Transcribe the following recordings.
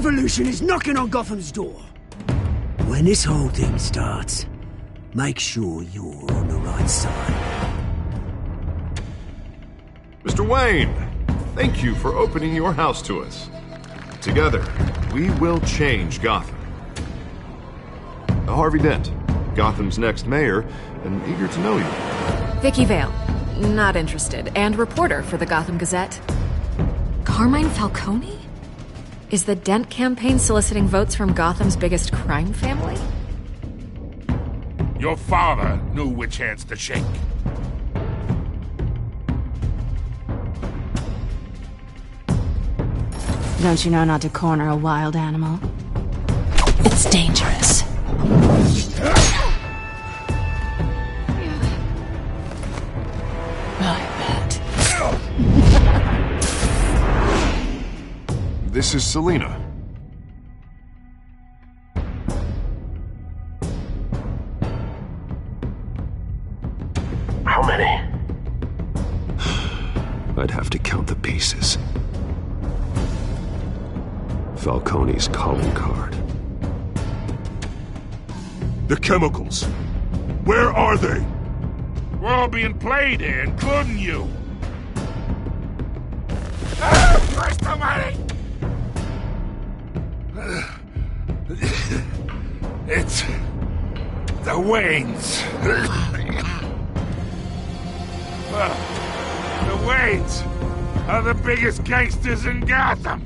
revolution is knocking on Gotham's door. When this whole thing starts, make sure you're on the right side. Mr. Wayne, thank you for opening your house to us. Together, we will change Gotham. Harvey Dent, Gotham's next mayor, and eager to know you. Vicky Vale, not interested, and reporter for the Gotham Gazette. Carmine Falcone? Is the Dent campaign soliciting votes from Gotham's biggest crime family? Your father knew which hands to shake. Don't you know not to corner a wild animal? It's dangerous. I bet. This is Selina. How many? I'd have to count the pieces. Falcone's calling card. The chemicals. Where are they? We're all being played here, including you. Where's the money? It's the Waynes. The Waynes are the biggest gangsters in Gotham.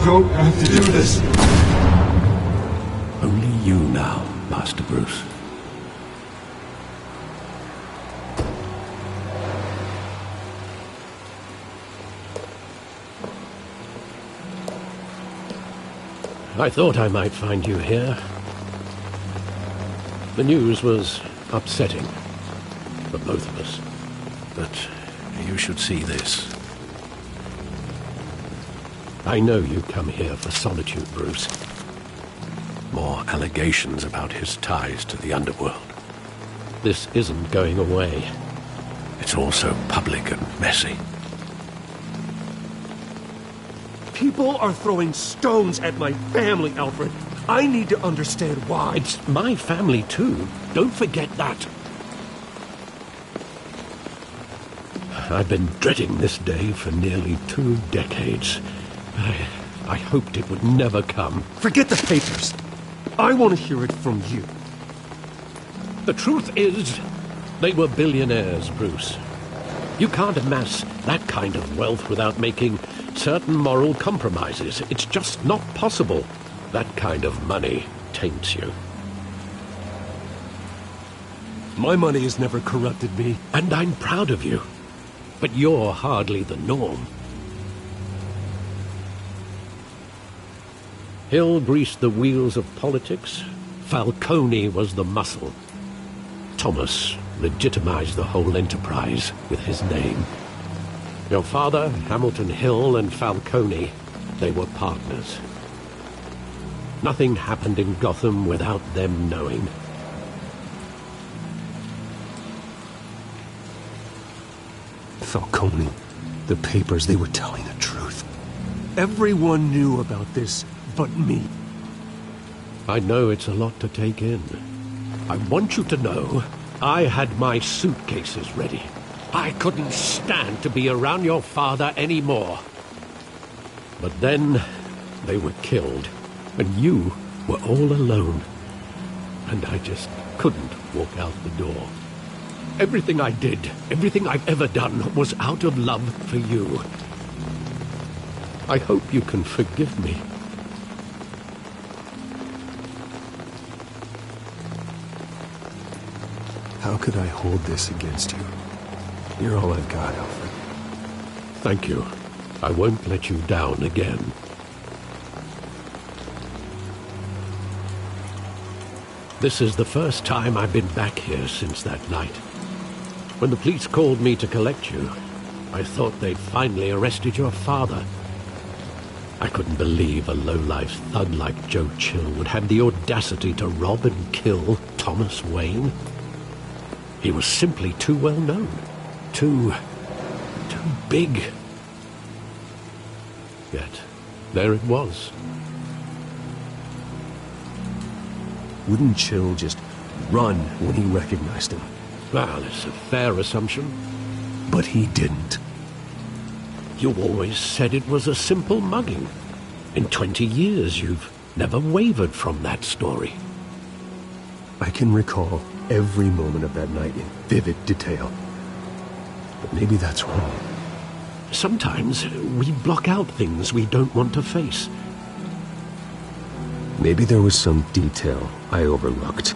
You don't have to do this. Only you now, Master Bruce. I thought I might find you here. The news was upsetting for both of us. But you should see this. I know you come here for solitude, Bruce. More allegations about his ties to the underworld. This isn't going away. It's all so public and messy. People are throwing stones at my family, Alfred. I need to understand why. It's my family, too. Don't forget that. I've been dreading this day for nearly 2 decades. I hoped it would never come. Forget the papers. I want to hear it from you. The truth is, they were billionaires, Bruce. You can't amass that kind of wealth without making certain moral compromises. It's just not possible. That kind of money taints you. My money has never corrupted me. And I'm proud of you. But you're hardly the norm. Hill greased the wheels of politics. Falcone was the muscle. Thomas legitimized the whole enterprise with his name. Your father, Hamilton Hill, and Falcone, they were partners. Nothing happened in Gotham without them knowing. Falcone, the papers, they were telling the truth. Everyone knew about this but me. I know it's a lot to take in. I want you to know I had my suitcases ready. I couldn't stand to be around your father anymore. But then they were killed, and you were all alone. And I just couldn't walk out the door. Everything I did, everything I've ever done, was out of love for you. I hope you can forgive me. How could I hold this against you? You're all I've got, Alfred. Thank you. I won't let you down again. This is the first time I've been back here since that night. When the police called me to collect you, I thought they'd finally arrested your father. I couldn't believe a low-life thug like Joe Chill would have the audacity to rob and kill Thomas Wayne. He was simply too well known. Too big. Yet, there it was. Wouldn't Chill just run when he recognized him? Well, it's a fair assumption. But he didn't. You always said it was a simple mugging. In 20 years, you've never wavered from that story. I can recall every moment of that night in vivid detail. But maybe that's wrong. Sometimes we block out things we don't want to face. Maybe there was some detail I overlooked.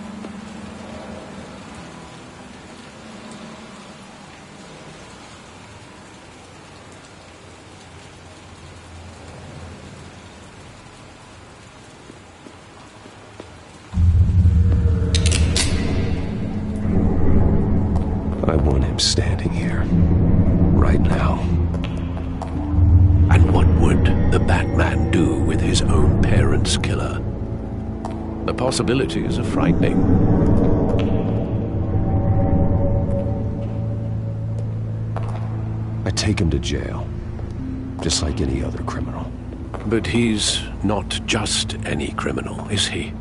I want him standing here, right now. And what would the Batman do with his own parents' killer? The possibilities are frightening. I take him to jail, just like any other criminal. But he's not just any criminal, is he?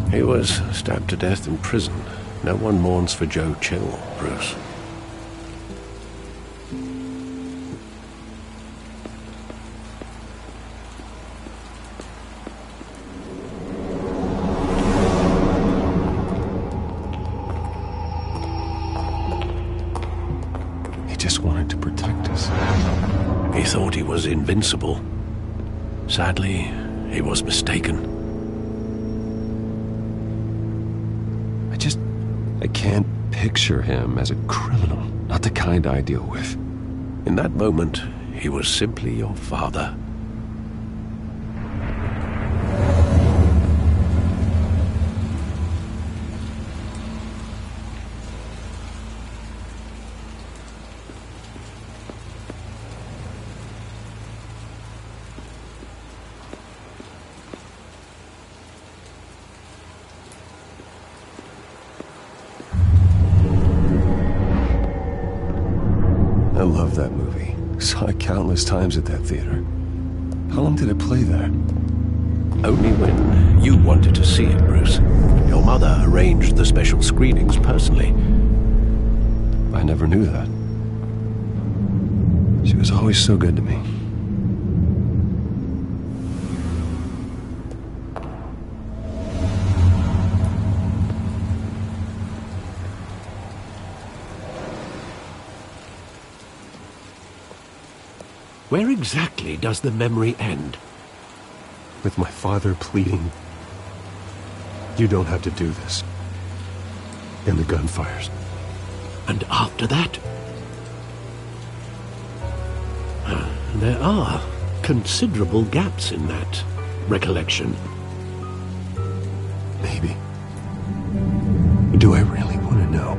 He was stabbed to death in prison. No one mourns for Joe Chill, Bruce. He just wanted to protect us. He thought he was invincible. Sadly, he was mistaken. I can't picture him as a criminal, not the kind I deal with. In that moment, he was simply your father. I love that movie. Saw it countless times at that theater. How long did it play there? Only when you wanted to see it, Bruce. Your mother arranged the special screenings personally. I never knew that. She was always so good to me. Where exactly does the memory end? With my father pleading, "You don't have to do this." And the gunfires. And after that? There are considerable gaps in that recollection. Maybe. Do I really want to know?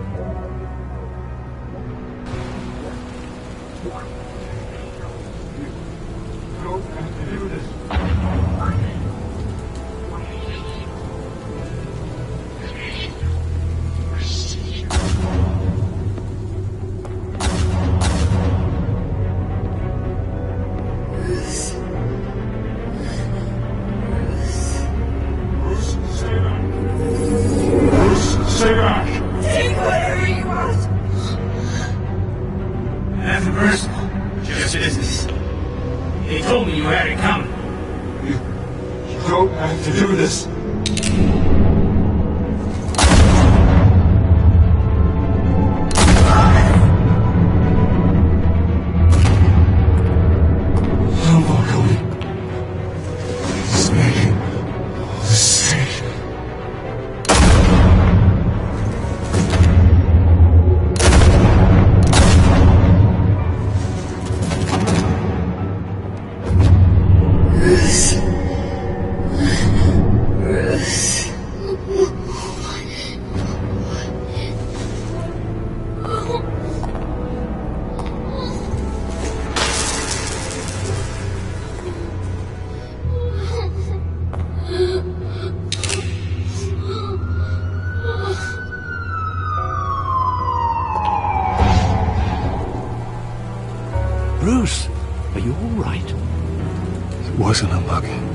wasn't a mugging.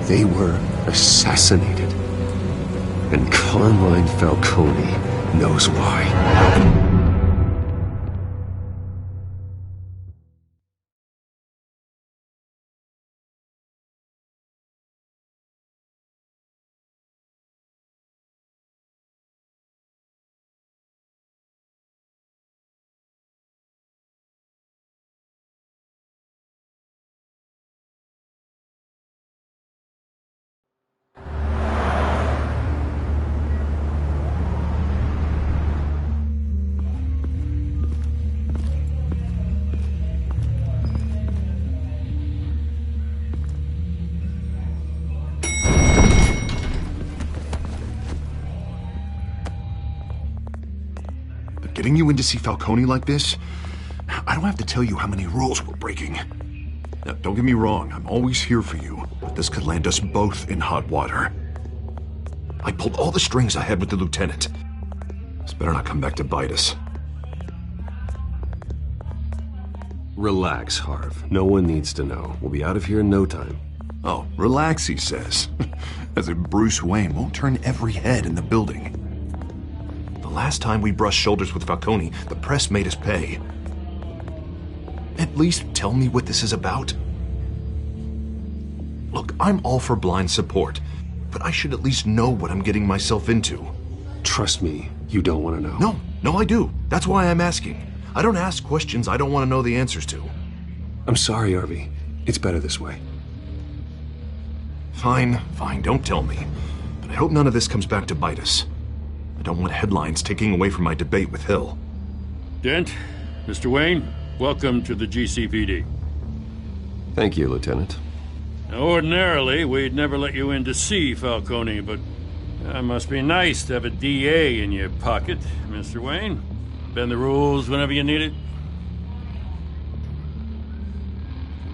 They were assassinated. And Carmine Falcone knows why. Getting you in to see Falcone like this, I don't have to tell you how many rules we're breaking. Now, don't get me wrong, I'm always here for you, but this could land us both in hot water. I pulled all the strings I had with the lieutenant. This better not come back to bite us. Relax, Harv. No one needs to know. We'll be out of here in no time. Oh, relax, he says. As if Bruce Wayne won't turn every head in the building. The last time we brushed shoulders with Falcone, the press made us pay. At least tell me what this is about. Look, I'm all for blind support, but I should at least know what I'm getting myself into. Trust me, you don't want to know. No, I do. That's why I'm asking. I don't ask questions I don't want to know the answers to. I'm sorry, Harvey. It's better this way. Fine, don't tell me. But I hope none of this comes back to bite us. I don't want headlines taking away from my debate with Hill. Dent, Mr. Wayne, welcome to the GCPD. Thank you, Lieutenant. Now, ordinarily, we'd never let you in to see Falcone, but it must be nice to have a DA in your pocket, Mr. Wayne. Bend the rules whenever you need it.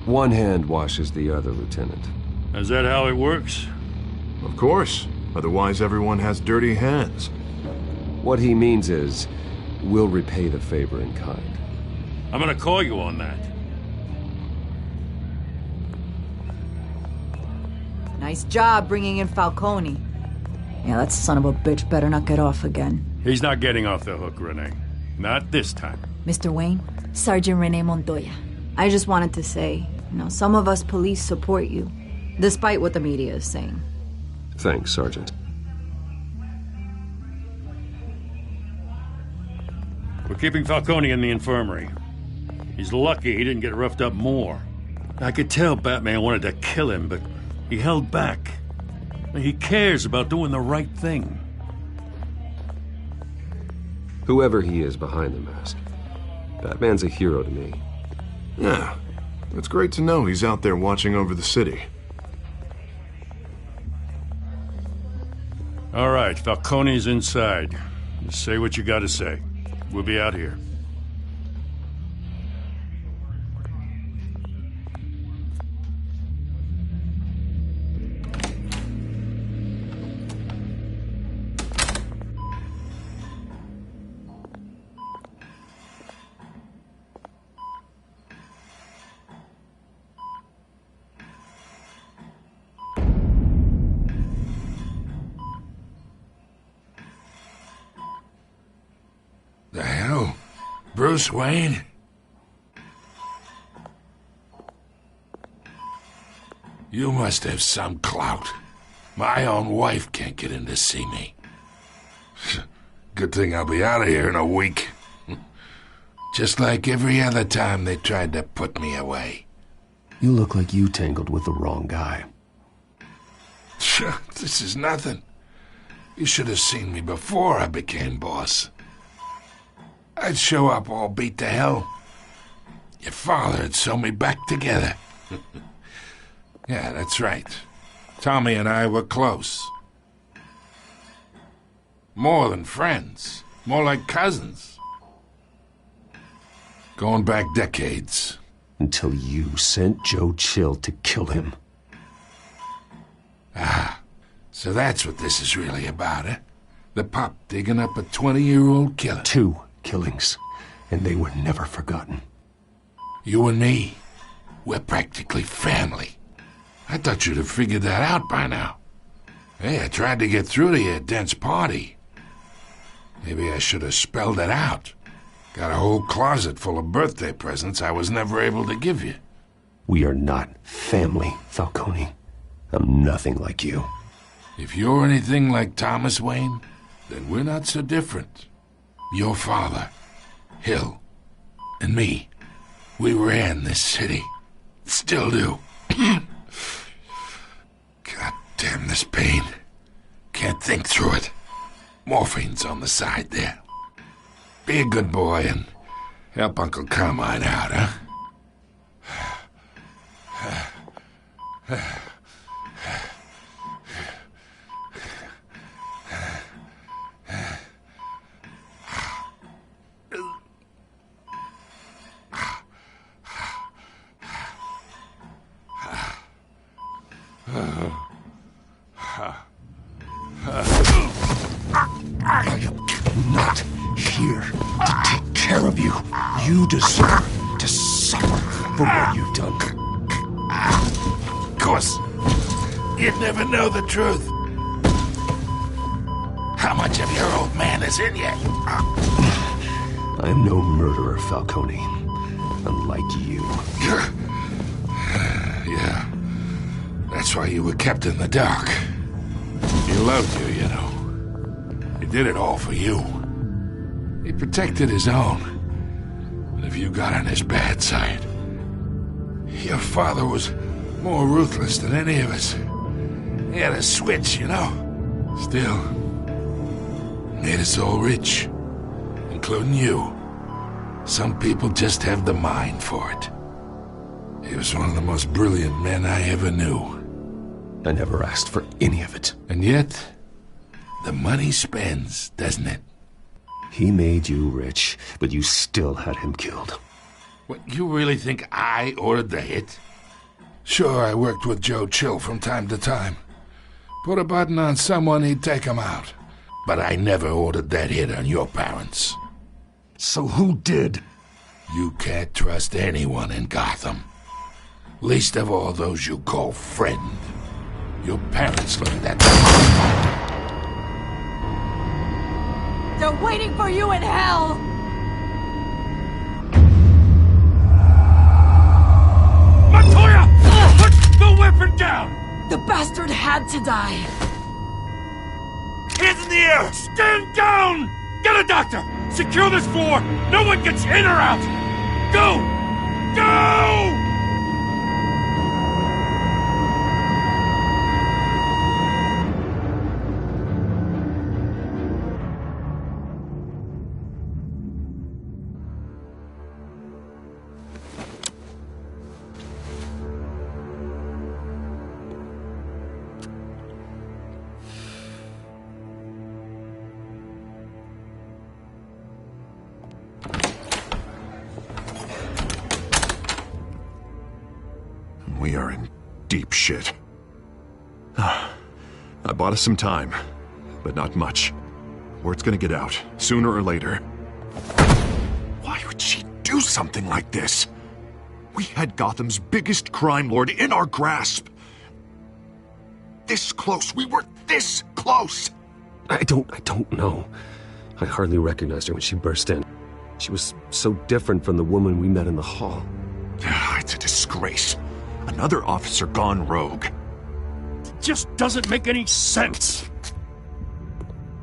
One hand washes the other, Lieutenant. Is that how it works? Of course. Otherwise, everyone has dirty hands. What he means is, we'll repay the favor in kind. I'm gonna call you on that. Nice job bringing in Falcone. Yeah, that son of a bitch better not get off again. He's not getting off the hook, Renee. Not this time. Mr. Wayne, Sergeant Renee Montoya. I just wanted to say, some of us police support you, despite what the media is saying. Thanks, Sergeant. We're keeping Falcone in the infirmary. He's lucky he didn't get roughed up more. I could tell Batman wanted to kill him, but he held back. He cares about doing the right thing. Whoever he is behind the mask, Batman's a hero to me. Yeah, it's great to know he's out there watching over the city. All right, Falcone's inside. Just say what you gotta say. We'll be out here. The hell? Bruce Wayne? You must have some clout. My own wife can't get in to see me. Good thing I'll be out of here in a week. Just like every other time they tried to put me away. You look like you tangled with the wrong guy. This is nothing. You should have seen me before I became boss. I'd show up all beat to hell. Your father'd sew me back together. Yeah, that's right. Tommy and I were close. More than friends. More like cousins. Going back decades. Until you sent Joe Chill to kill him. Ah, so that's what this is really about, eh? The pup digging up a 20-year-old killer. 2 killings, and they were never forgotten. You and me, We're practically family. I thought you'd have figured that out by now. Hey, I tried to get through to you at Dent's party. Maybe I should have spelled it out. Got a whole closet full of birthday presents I was never able to give you. We are not family, Falcone. I'm nothing like you. If you're anything like Thomas Wayne, then we're not so different. Your father, Hill, and me, we ran this city. Still do. God damn this pain. Can't think through it. Morphine's on the side there. Be a good boy and help Uncle Carmine out, huh? I am not here to take care of you. You deserve to suffer for what you've done. Of course, you'd never know the truth. How much of your old man is in you? I am no murderer, Falcone. Unlike you. Yeah. That's why you were kept in the dark. He loved you, you know. He did it all for you. He protected his own. But if you got on his bad side, your father was more ruthless than any of us. He had a switch, you know. Still, made us all rich, including you. Some people just have the mind for it. He was one of the most brilliant men I ever knew. I never asked for any of it. And yet, the money spends, doesn't it? He made you rich, but you still had him killed. What, you really think I ordered the hit? Sure, I worked with Joe Chill from time to time. Put a button on someone, he'd take him out. But I never ordered that hit on your parents. So who did? You can't trust anyone in Gotham. Least of all those you call friend. Your parents learned that. They're waiting for you in hell! Montoya! Put the weapon down! The bastard had to die! Hands in the air! Stand down! Get a doctor! Secure this floor! No one gets in or out! Go! Go! We are in deep shit. I bought us some time, but not much. Word's gonna get out, sooner or later. Why would she do something like this? We had Gotham's biggest crime lord in our grasp. This close. We were this close. I don't know. I hardly recognized her when she burst in. She was so different from the woman we met in the hall. It's a disgrace. Another officer gone rogue. It just doesn't make any sense.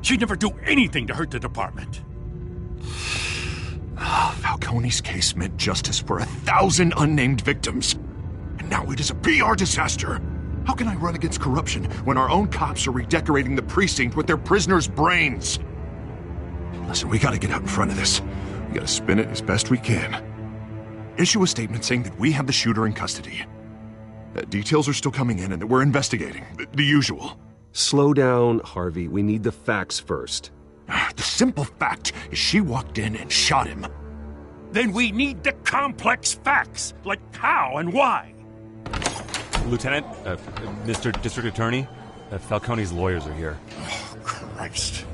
She'd never do anything to hurt the department. Falcone's case meant justice for 1,000 unnamed victims. And now it is a PR disaster. How can I run against corruption when our own cops are redecorating the precinct with their prisoners' brains? Listen, we gotta get out in front of this. We gotta spin it as best we can. Issue a statement saying that we have the shooter in custody. Details are still coming in and that we're investigating. The usual. Slow down, Harvey. We need the facts first. The simple fact is she walked in and shot him. Then we need the complex facts, like how and why. Lieutenant, Mr. District Attorney, Falcone's lawyers are here. Oh, Christ.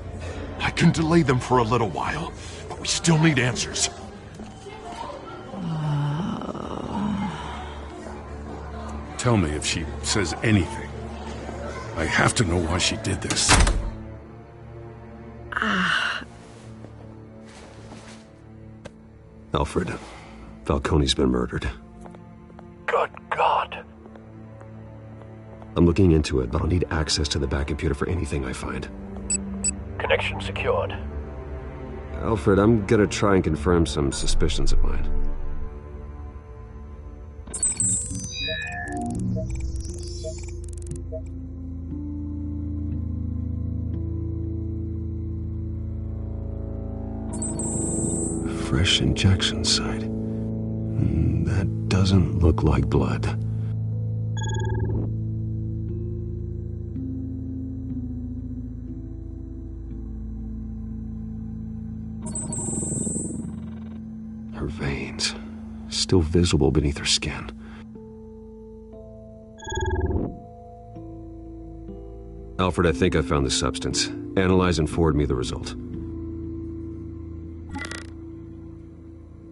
I can delay them for a little while, but we still need answers. Tell me if she says anything. I have to know why she did this. Alfred, Falcone's been murdered. Good God. I'm looking into it, but I'll need access to the back computer for anything I find. Connection secured. Alfred, I'm gonna try and confirm some suspicions of mine. Fresh injection site. That doesn't look like blood. Her veins, still visible beneath her skin. Alfred, I think I found the substance. Analyze and forward me the result.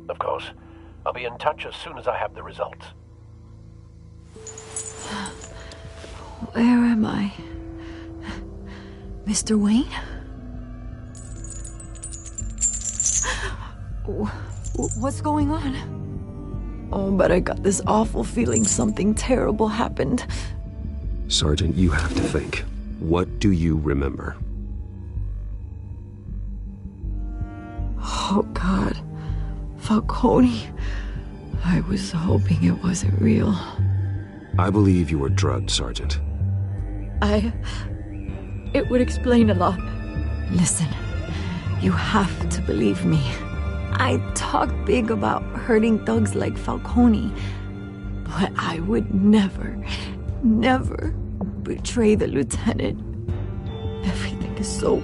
Of course. I'll be in touch as soon as I have the results. Where am I? Mr. Wayne? What's going on? Oh, but I got this awful feeling something terrible happened. Sergeant, you have to think. What do you remember? Oh, God. Falcone. I was hoping it wasn't real. I believe you were drugged, Sergeant. It would explain a lot. Listen, you have to believe me. I talk big about hurting thugs like Falcone, but I would never betray the lieutenant. Everything is so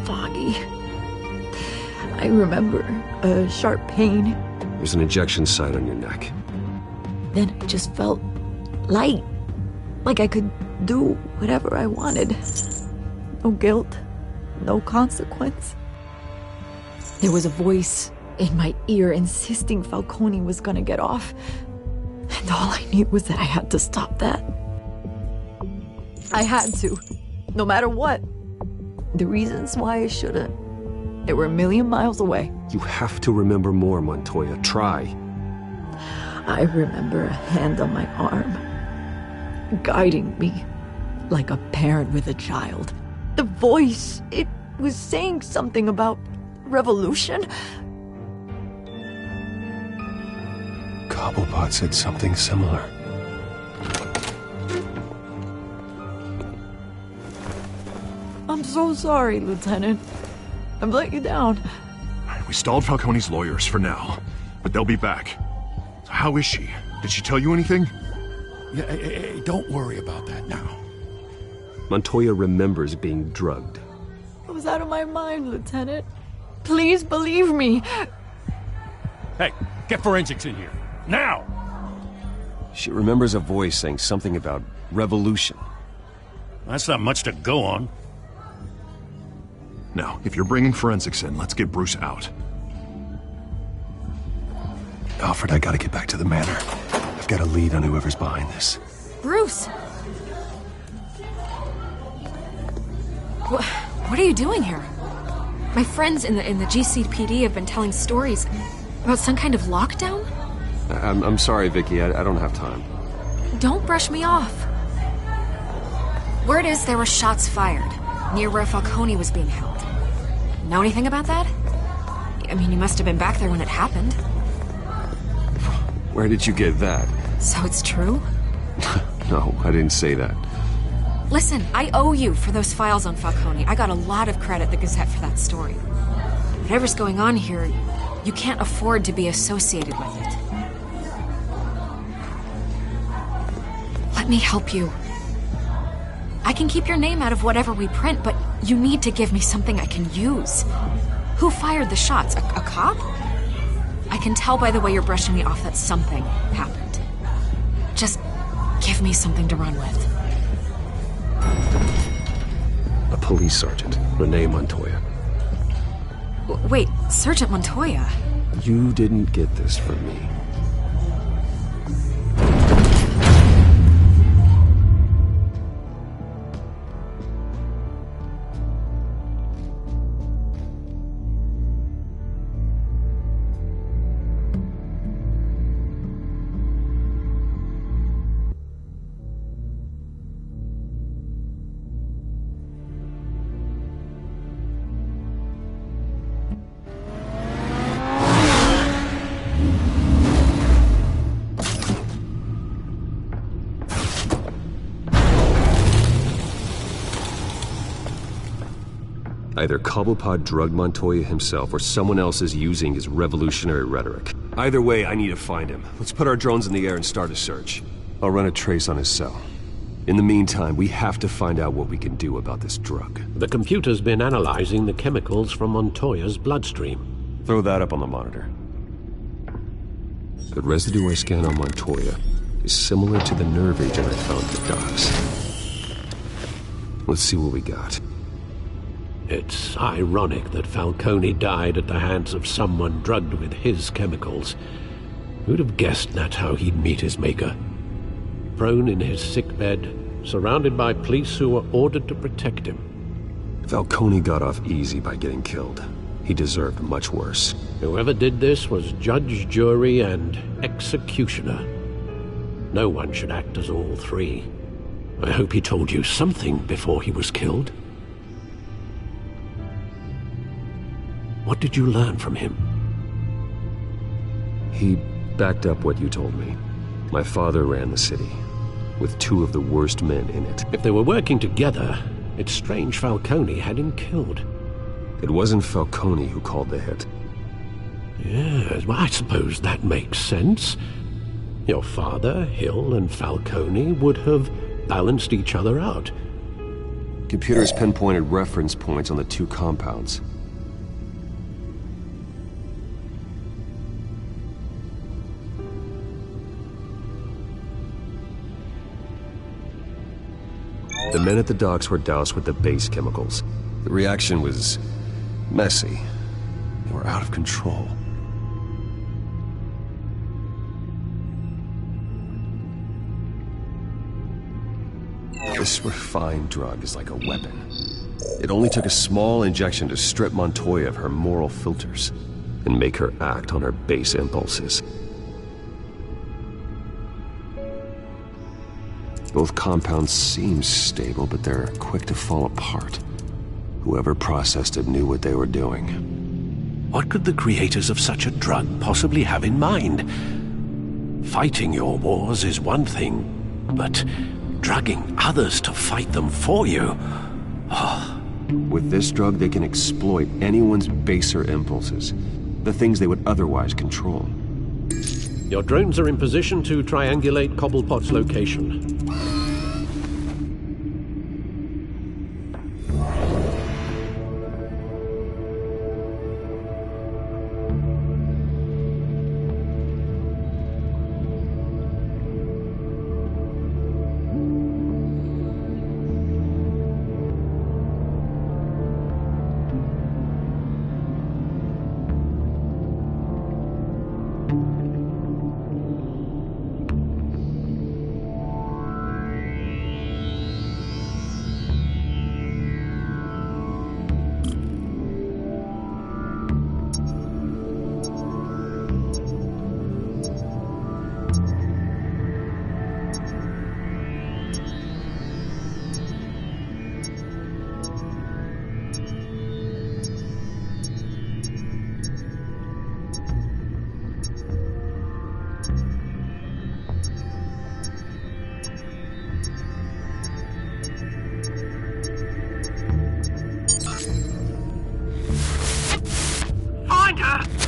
foggy. I remember a sharp pain. There's an injection site on your neck. Then it just felt light. Like I could do whatever I wanted. No guilt, no consequence. There was a voice in my ear insisting Falcone was gonna get off. And all I knew was that I had to stop that. I had to, no matter what. The reasons why I shouldn't, they were a million miles away. You have to remember more, Montoya. Try. I remember a hand on my arm, guiding me like a parent with a child. The voice, it was saying something about revolution. Cobblepot said something similar. I'm so sorry, Lieutenant. I've let you down. We stalled Falcone's lawyers for now, but they'll be back. So how is she? Did she tell you anything? Yeah, hey, don't worry about that now. Montoya remembers being drugged. I was out of my mind, Lieutenant. Please believe me. Hey, get forensics in here. Now! She remembers a voice saying something about revolution. That's not much to go on. Now, if you're bringing forensics in, let's get Bruce out. Alfred, I gotta get back to the manor. I've got a lead on whoever's behind this. Bruce! What are you doing here? My friends in the GCPD have been telling stories about some kind of lockdown? I'm sorry, Vicky. I don't have time. Don't brush me off. Word is there were shots fired near where Falcone was being held. Know anything about that? I mean, you must have been back there when it happened. Where did you get that? So it's true? No, I didn't say that. Listen, I owe you for those files on Falcone. I got a lot of credit at the Gazette for that story. Whatever's going on here, you can't afford to be associated with it. Let me help you. I can keep your name out of whatever we print, but you need to give me something I can use. Who fired the shots? A cop? I can tell by the way you're brushing me off that something happened. Just give me something to run with. A police sergeant, Renee Montoya. Wait, Sergeant Montoya? You didn't get this from me. Either Cobblepot drugged Montoya himself, or someone else is using his revolutionary rhetoric. Either way, I need to find him. Let's put our drones in the air and start a search. I'll run a trace on his cell. In the meantime, we have to find out what we can do about this drug. The computer's been analyzing the chemicals from Montoya's bloodstream. Throw that up on the monitor. The residue I scanned on Montoya is similar to the nerve agent I found at the docks. Let's see what we got. It's ironic that Falcone died at the hands of someone drugged with his chemicals. Who'd have guessed that's how he'd meet his maker? Prone in his sickbed, surrounded by police who were ordered to protect him. Falcone got off easy by getting killed. He deserved much worse. Whoever did this was judge, jury, and executioner. No one should act as all three. I hope he told you something before he was killed. What did you learn from him? He backed up what you told me. My father ran the city, with two of the worst men in it. If they were working together, it's strange Falcone had him killed. It wasn't Falcone who called the hit. Yes, well, I suppose that makes sense. Your father, Hill, and Falcone would have balanced each other out. Computers pinpointed reference points on the two compounds. The men at the docks were doused with the base chemicals. The reaction was messy. They were out of control. This refined drug is like a weapon. It only took a small injection to strip Montoya of her moral filters and make her act on her base impulses. Both compounds seem stable, but they're quick to fall apart. Whoever processed it knew what they were doing. What could the creators of such a drug possibly have in mind? Fighting your wars is one thing, but drugging others to fight them for you? Oh. With this drug, they can exploit anyone's baser impulses, the things they would otherwise control. Your drones are in position to triangulate Cobblepot's location.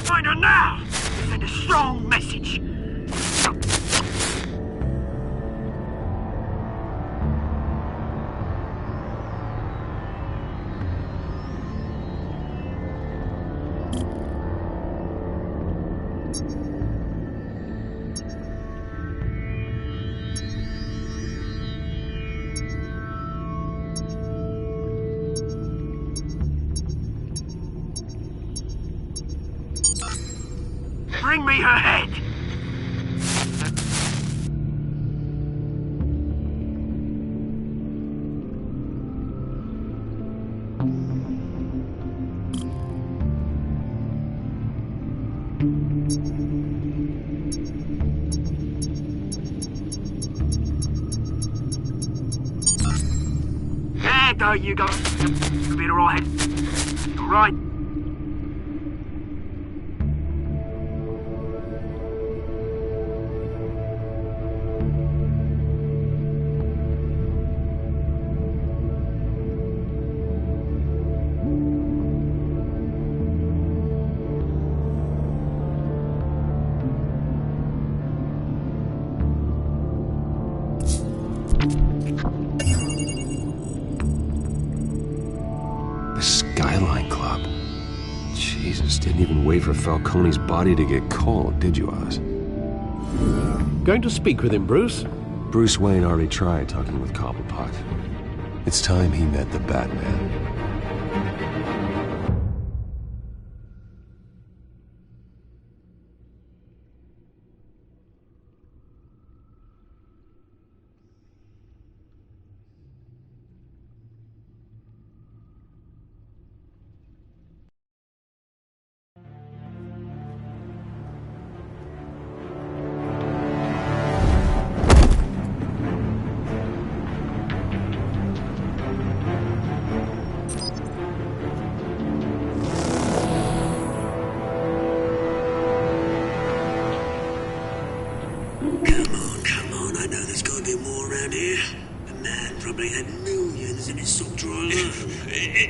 Find her now! Send a strong message. Bring me her head! There you go. You'll be alright. Alright. Skyline Club. Jesus, didn't even wait for Falcone's body to get cold, did you, Oz? Going to speak with him, Bruce? Bruce Wayne already tried talking with Cobblepot. It's time he met the Batman.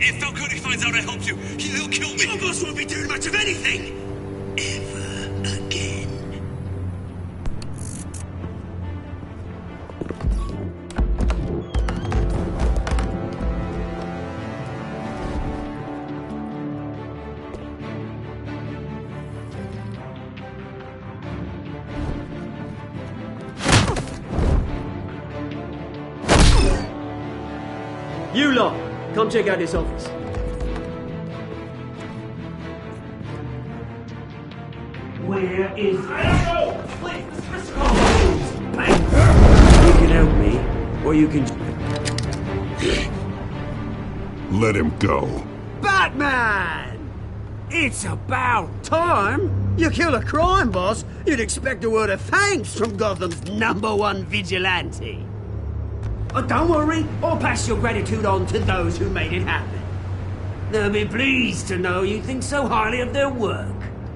If Falcone finds out I helped you, he'll kill me. Your boss won't be doing much of anything. Ever again. You lot, come check out this office. Where is... I don't know! Please, Mr. Collins! You can help me, or you can... Let him go. Batman! It's about time! You kill a crime boss, you'd expect a word of thanks from Gotham's #1 vigilante. Oh, don't worry, I'll pass your gratitude on to those who made it happen. They'll be pleased to know you think so highly of their work.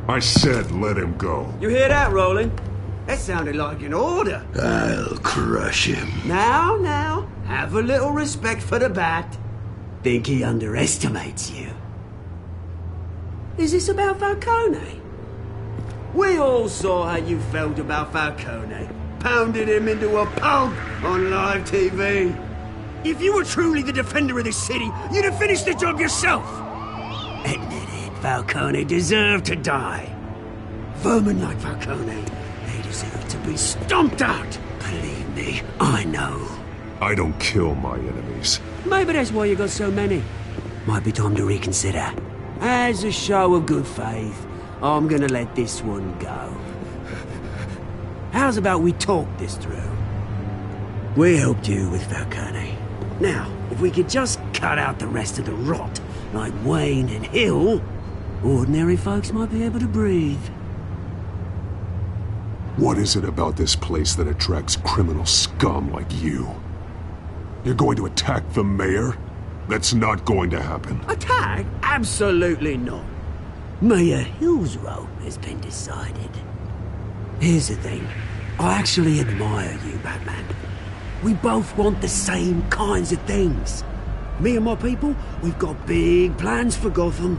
I said let him go. You hear that, Roland? That sounded like an order. I'll crush him. Now, have a little respect for the Bat. Think he underestimates you. Is this about Falcone? We all saw how you felt about Falcone. Pounded him into a pulp on live TV. If you were truly the defender of this city, you'd have finished the job yourself. Admit it, Falcone deserved to die. Vermin like Falcone, they deserve to be stomped out. Believe me, I know. I don't kill my enemies. Maybe that's why you got so many. Might be time to reconsider. As a show of good faith, I'm gonna let this one go. How's about we talk this through? We helped you with Falcone. Now, if we could just cut out the rest of the rot, like Wayne and Hill, ordinary folks might be able to breathe. What is it about this place that attracts criminal scum like you? You're going to attack the mayor? That's not going to happen. Attack? Absolutely not. Mayor Hill's role has been decided. Here's the thing. I actually admire you, Batman. We both want the same kinds of things. Me and my people, we've got big plans for Gotham.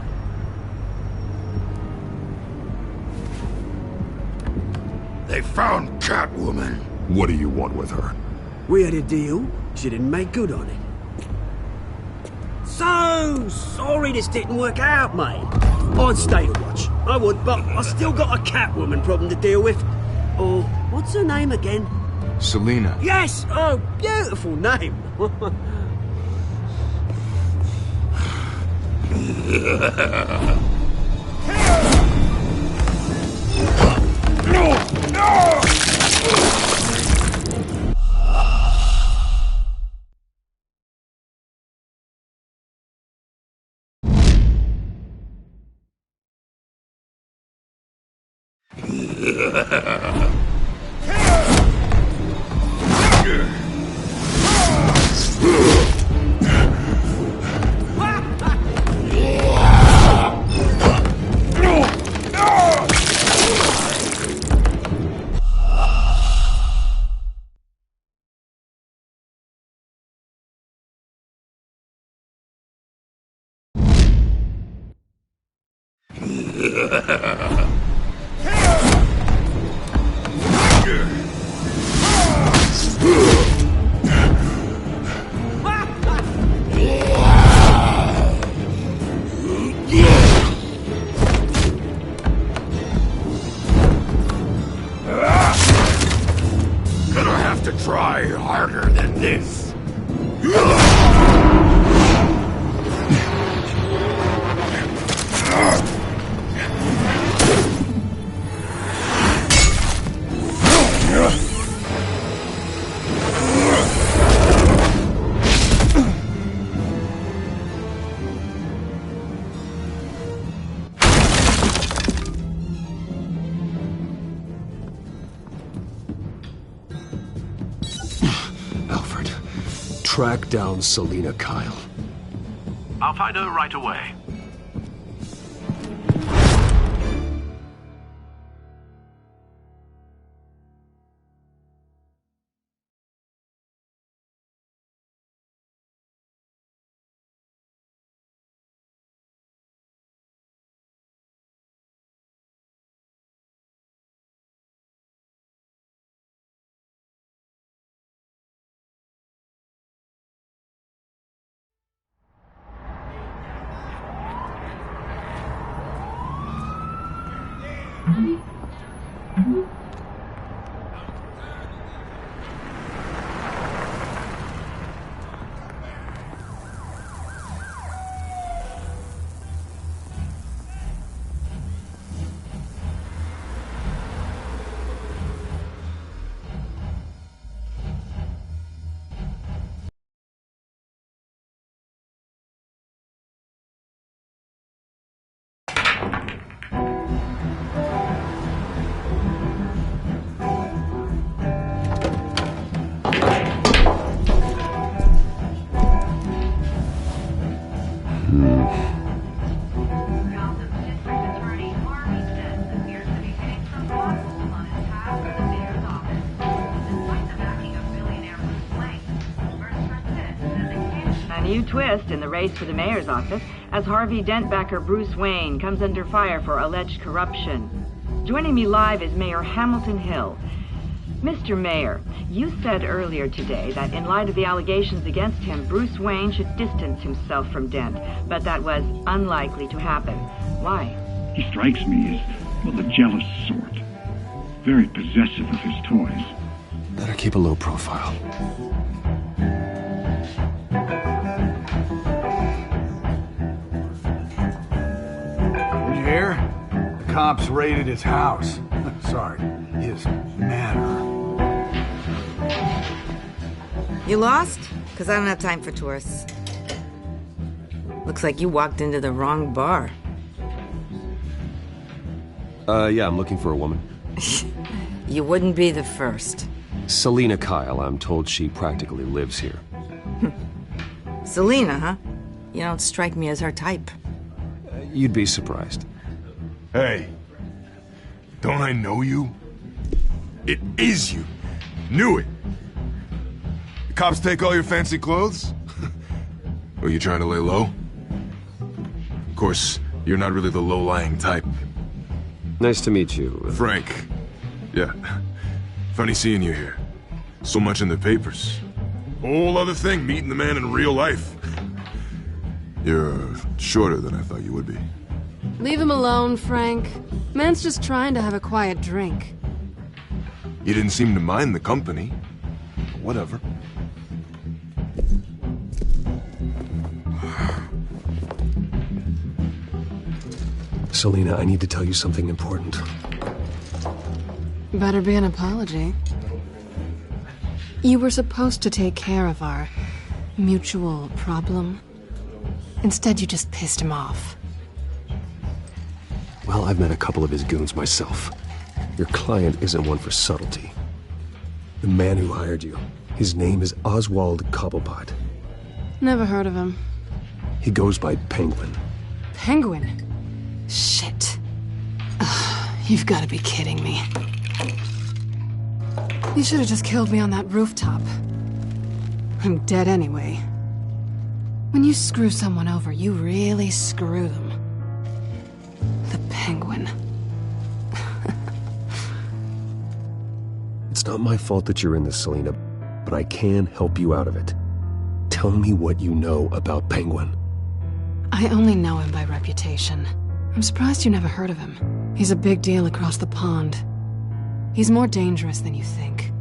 They found Catwoman. What do you want with her? We had a deal. She didn't make good on it. So sorry this didn't work out, mate. I'd stay to watch. I would, but I still got a Catwoman problem to deal with. Oh, what's her name again? Selina. Yes! Oh, beautiful name. track down Selina Kyle. I'll find her right away. New twist in the race for the mayor's office as Harvey Dent-backer Bruce Wayne comes under fire for alleged corruption. Joining me live is Mayor Hamilton Hill. Mr. Mayor, you said earlier today that in light of the allegations against him, Bruce Wayne should distance himself from Dent, but that was unlikely to happen. Why? He strikes me as, well, the jealous sort. Very possessive of his toys. Better keep a low profile. The cops raided his house. Sorry, his manor. You lost? Because I don't have time for tourists. Looks like you walked into the wrong bar. Yeah, I'm looking for a woman. You wouldn't be the first. Selina Kyle, I'm told she practically lives here. Selina, huh? You don't strike me as her type. You'd be surprised. Hey, don't I know you? It is you. Knew it. The cops take all your fancy clothes? Were you trying to lay low? Of course, you're not really the low-lying type. Nice to meet you. Frank. Yeah. Funny seeing you here. So much in the papers. Whole other thing, meeting the man in real life. You're shorter than I thought you would be. Leave him alone, Frank. Man's just trying to have a quiet drink. You didn't seem to mind the company. Whatever. Selina, I need to tell you something important. Better be an apology. You were supposed to take care of our mutual problem. Instead, you just pissed him off. Well, I've met a couple of his goons myself. Your client isn't one for subtlety. The man who hired you, his name is Oswald Cobblepot. Never heard of him. He goes by Penguin. Penguin? Shit. Ugh, you've got to be kidding me. You should have just killed me on that rooftop. I'm dead anyway. When you screw someone over, you really screw them. The Penguin. It's not my fault that you're in this, Selina, but I can help you out of it. Tell me what you know about Penguin. I only know him by reputation. I'm surprised you never heard of him. He's a big deal across the pond. He's more dangerous than you think.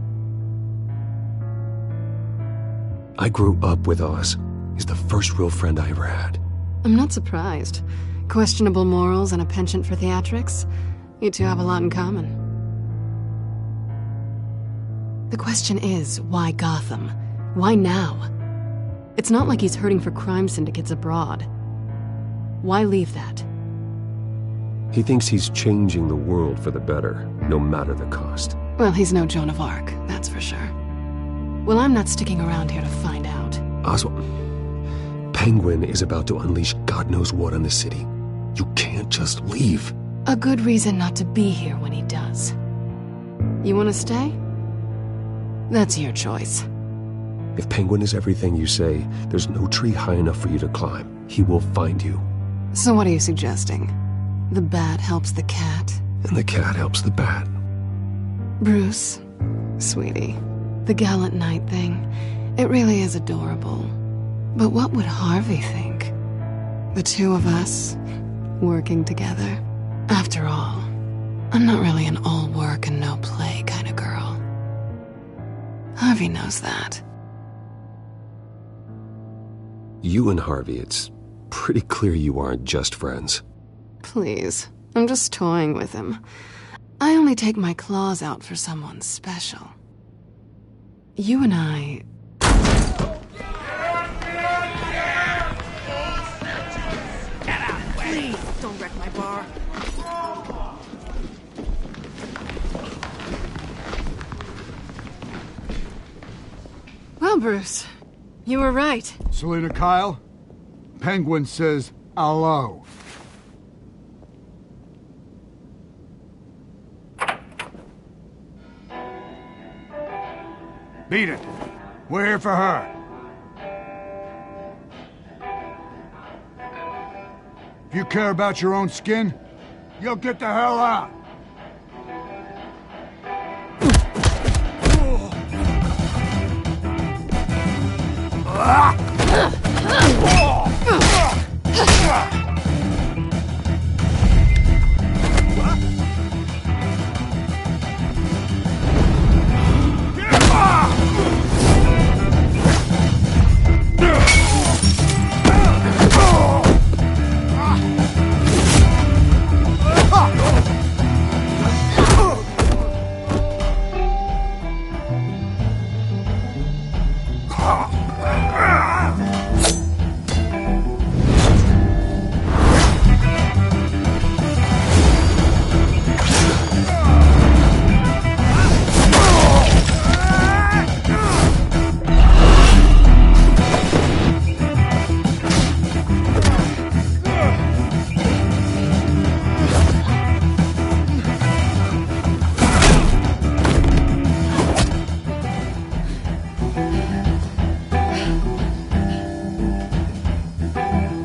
I grew up with Oz. He's the first real friend I ever had. I'm not surprised. Questionable morals and a penchant for theatrics. You two have a lot in common. The question is, why Gotham? Why now? It's not like he's hurting for crime syndicates abroad. Why leave that? He thinks he's changing the world for the better, no matter the cost. Well, he's no Joan of Arc, that's for sure. Well, I'm not sticking around here to find out. Oswald, Penguin is about to unleash God knows what on the city. You can't just leave. A good reason not to be here when he does. You want to stay? That's your choice. If Penguin is everything you say, there's no tree high enough for you to climb. He will find you. So what are you suggesting? The bat helps the cat? And the cat helps the bat. Bruce, sweetie, the gallant knight thing, it really is adorable. But what would Harvey think? The two of us, working together. After all, I'm not really an all work and no play kind of girl. Harvey knows that. You and Harvey, it's pretty clear you aren't just friends. Please, I'm just toying with him. I only take my claws out for someone special. You and I... Get out, please! Don't wreck my bar. Well, Bruce, you were right. Selina Kyle, Penguin says hello. Beat it. We're here for her. If you care about your own skin, you'll get the hell out.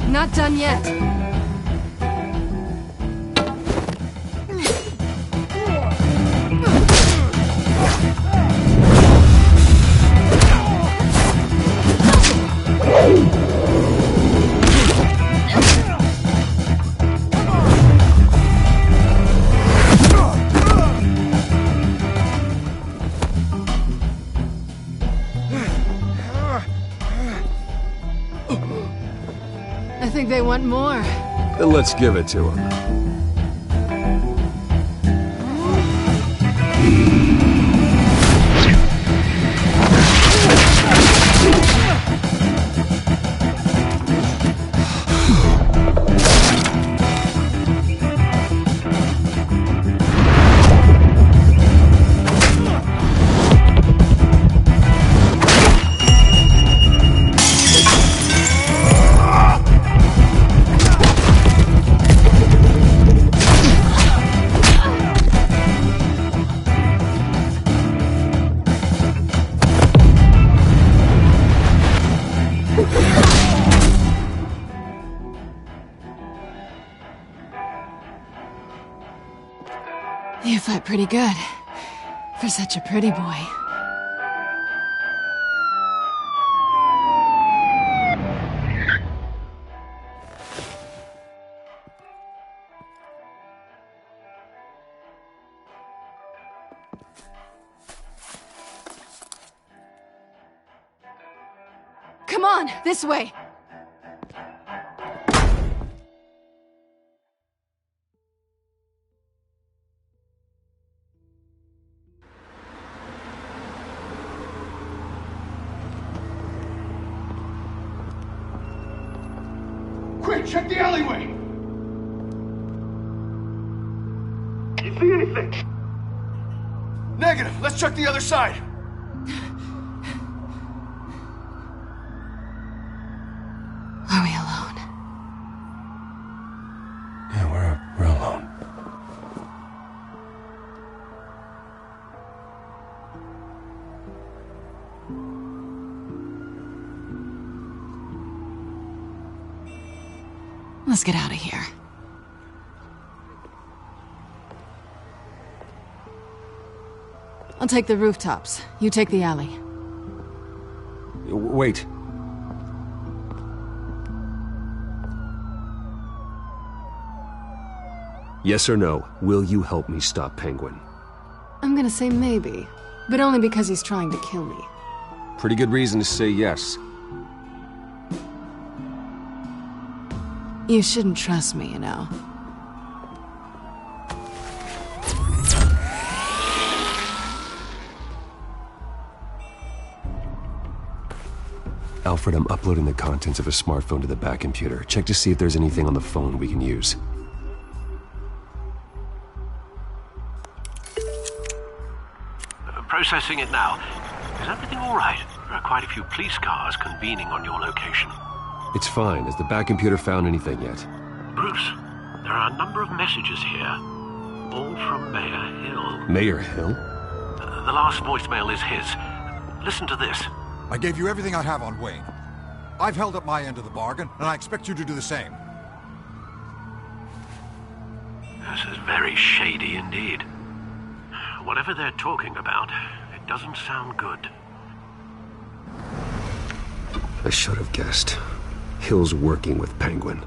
Not done yet. I think they want more. Then let's give it to him. You fight pretty good. For such a pretty boy. Come on, this way! Quick, check the alleyway! You see anything? Negative. Let's check the other side. Yeah, we're alone. Let's get out of here. I'll take the rooftops. You take the alley. Wait. Yes or no, will you help me stop Penguin? I'm gonna say maybe, but only because he's trying to kill me. Pretty good reason to say yes. You shouldn't trust me, you know. Alfred, I'm uploading the contents of a smartphone to the back computer. Check to see if there's anything on the phone we can use. Processing it now. Is everything all right? There are quite a few police cars convening on your location. It's fine. Has the back computer found anything yet? Bruce, there are a number of messages here. All from Mayor Hill. Mayor Hill? The last voicemail is his. Listen to this. I gave you everything I have on Wayne. I've held up my end of the bargain, and I expect you to do the same. This is very shady indeed. Whatever they're talking about, it doesn't sound good. I should have guessed. Hill's working with Penguin.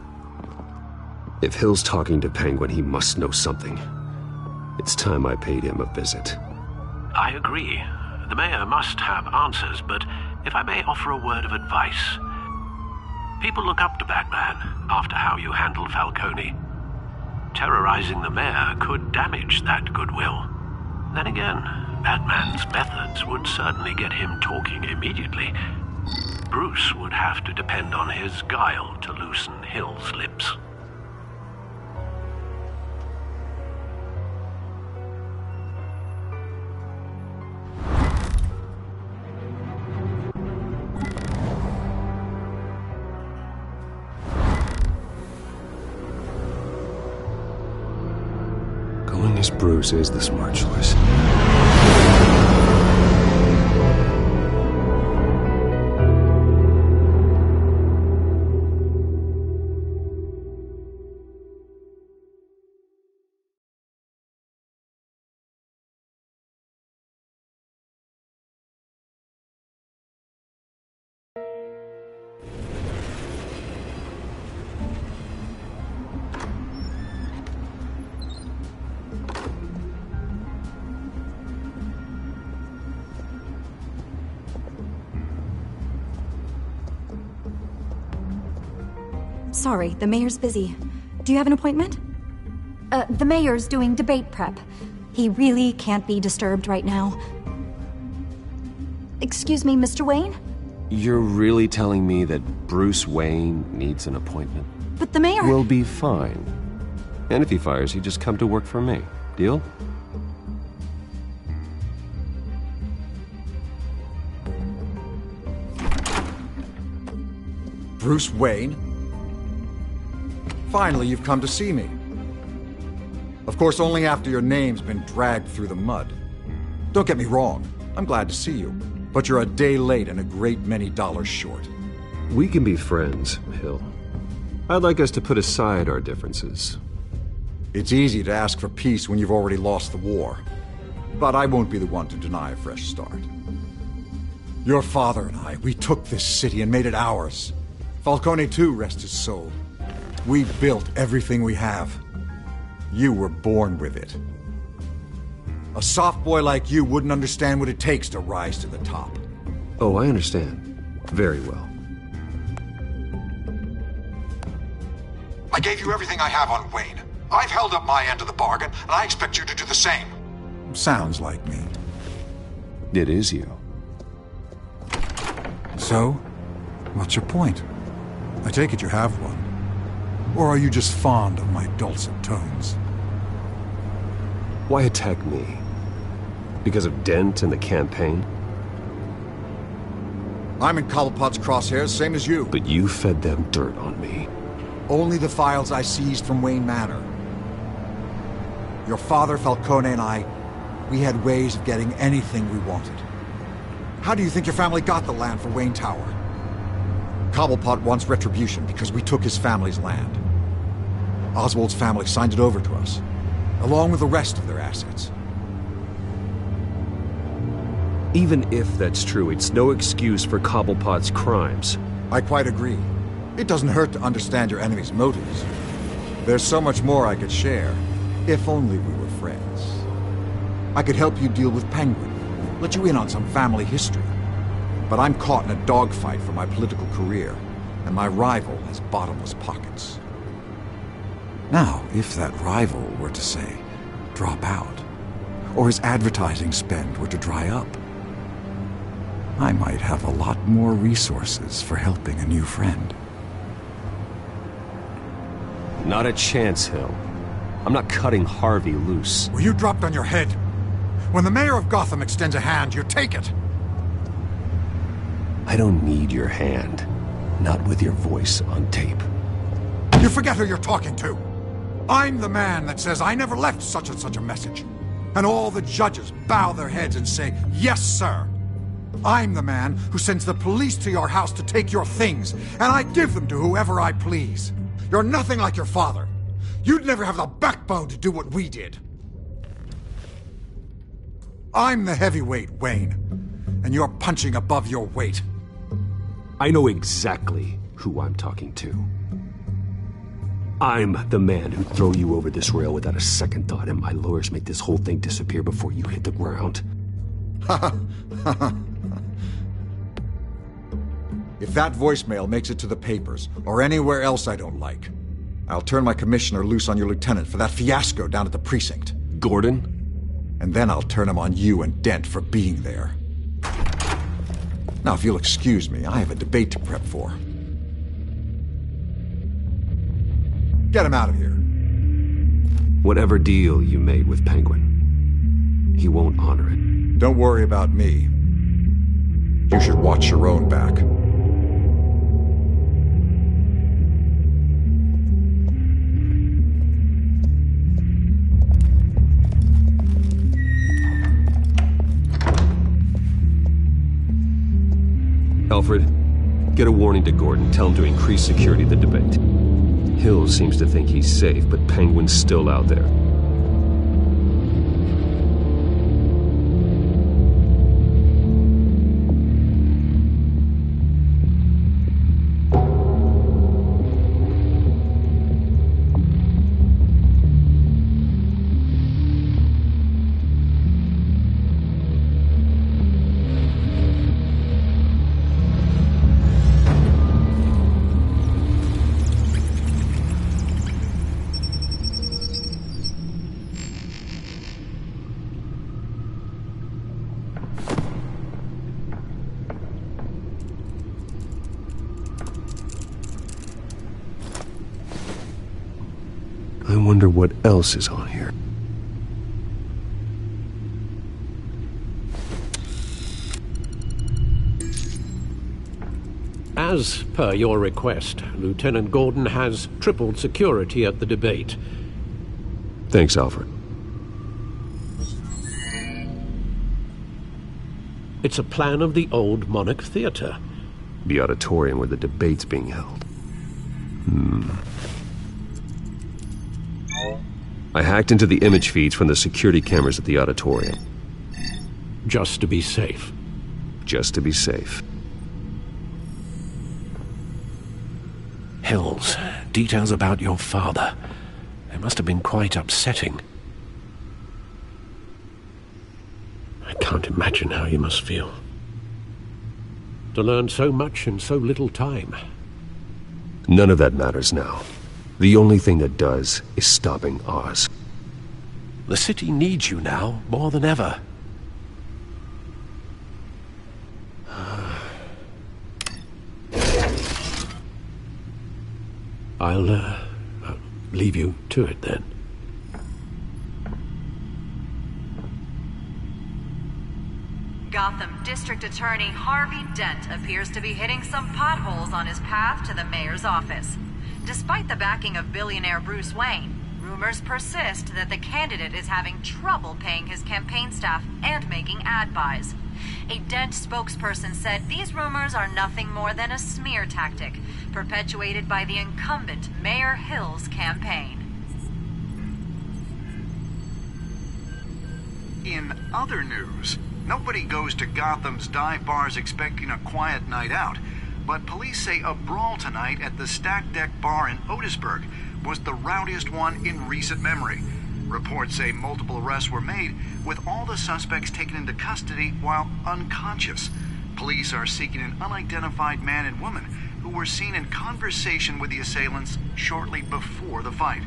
If Hill's talking to Penguin, he must know something. It's time I paid him a visit. I agree. The mayor must have answers, but if I may offer a word of advice. People look up to Batman after how you handled Falcone. Terrorizing the mayor could damage that goodwill. Then again, Batman's methods would certainly get him talking immediately. Bruce would have to depend on his guile to loosen Hill's lips. Going as Bruce is the smart choice. Sorry, the mayor's busy. Do you have an appointment? The mayor's doing debate prep. He really can't be disturbed right now. Excuse me, Mr. Wayne? You're really telling me that Bruce Wayne needs an appointment? But the mayor... We'll be fine. And if he fires, he'd just come to work for me. Deal? Bruce Wayne? Finally, you've come to see me. Of course, only after your name's been dragged through the mud. Don't get me wrong, I'm glad to see you. But you're a day late and a great many dollars short. We can be friends, Hill. I'd like us to put aside our differences. It's easy to ask for peace when you've already lost the war. But I won't be the one to deny a fresh start. Your father and I, we took this city and made it ours. Falcone too, rest his soul. We built everything we have. You were born with it. A soft boy like you wouldn't understand what it takes to rise to the top. Oh, I understand. Very well. I gave you everything I have on Wayne. I've held up my end of the bargain, and I expect you to do the same. Sounds like me. It is you. So, what's your point? I take it you have one. Or are you just fond of my dulcet tones? Why attack me? Because of Dent and the campaign? I'm in Cobblepot's crosshairs, same as you. But you fed them dirt on me. Only the files I seized from Wayne Manor. Your father, Falcone, and I, we had ways of getting anything we wanted. How do you think your family got the land for Wayne Tower? Cobblepot wants retribution because we took his family's land. Oswald's family signed it over to us, along with the rest of their assets. Even if that's true, it's no excuse for Cobblepot's crimes. I quite agree. It doesn't hurt to understand your enemy's motives. There's so much more I could share, if only we were friends. I could help you deal with Penguin, let you in on some family history. But I'm caught in a dogfight for my political career, and my rival has bottomless pockets. Now, if that rival were to, say, drop out, or his advertising spend were to dry up, I might have a lot more resources for helping a new friend. Not a chance, Hill. I'm not cutting Harvey loose. Well, you dropped on your head. When the mayor of Gotham extends a hand, you take it. I don't need your hand. Not with your voice on tape. You forget who you're talking to. I'm the man that says I never left such and such a message. And all the judges bow their heads and say, yes, sir. I'm the man who sends the police to your house to take your things, and I give them to whoever I please. You're nothing like your father. You'd never have the backbone to do what we did. I'm the heavyweight, Wayne, and you're punching above your weight. I know exactly who I'm talking to. I'm the man who'd throw you over this rail without a second thought, and my lawyers make this whole thing disappear before you hit the ground. If that voicemail makes it to the papers, or anywhere else I don't like, I'll turn my commissioner loose on your lieutenant for that fiasco down at the precinct. Gordon? And then I'll turn him on you and Dent for being there. Now, if you'll excuse me, I have a debate to prep for. Get him out of here. Whatever deal you made with Penguin, he won't honor it. Don't worry about me. You should watch your own back. Alfred, get a warning to Gordon. Tell him to increase security at the debate. Hill seems to think he's safe, but Penguin's still out there. I wonder what else is on here. As per your request, Lieutenant Gordon has tripled security at the debate. Thanks, Alfred. It's a plan of the old Monarch Theater. The auditorium where the debate's being held. I hacked into the image feeds from the security cameras at the auditorium. Just to be safe. Just to be safe. Hills, details about your father. They must have been quite upsetting. I can't imagine how you must feel. To learn so much in so little time. None of that matters now. The only thing that does is stopping Oz. The city needs you now, more than ever. I'll leave you to it then. Gotham District Attorney Harvey Dent appears to be hitting some potholes on his path to the mayor's office. Despite the backing of billionaire Bruce Wayne, rumors persist that the candidate is having trouble paying his campaign staff and making ad buys. A Dent spokesperson said these rumors are nothing more than a smear tactic perpetuated by the incumbent Mayor Hill's campaign. In other news, nobody goes to Gotham's dive bars expecting a quiet night out, but police say a brawl tonight at the Stack Deck Bar in Otisburg was the rowdiest one in recent memory. Reports say multiple arrests were made, with all the suspects taken into custody while unconscious. Police are seeking an unidentified man and woman who were seen in conversation with the assailants shortly before the fight.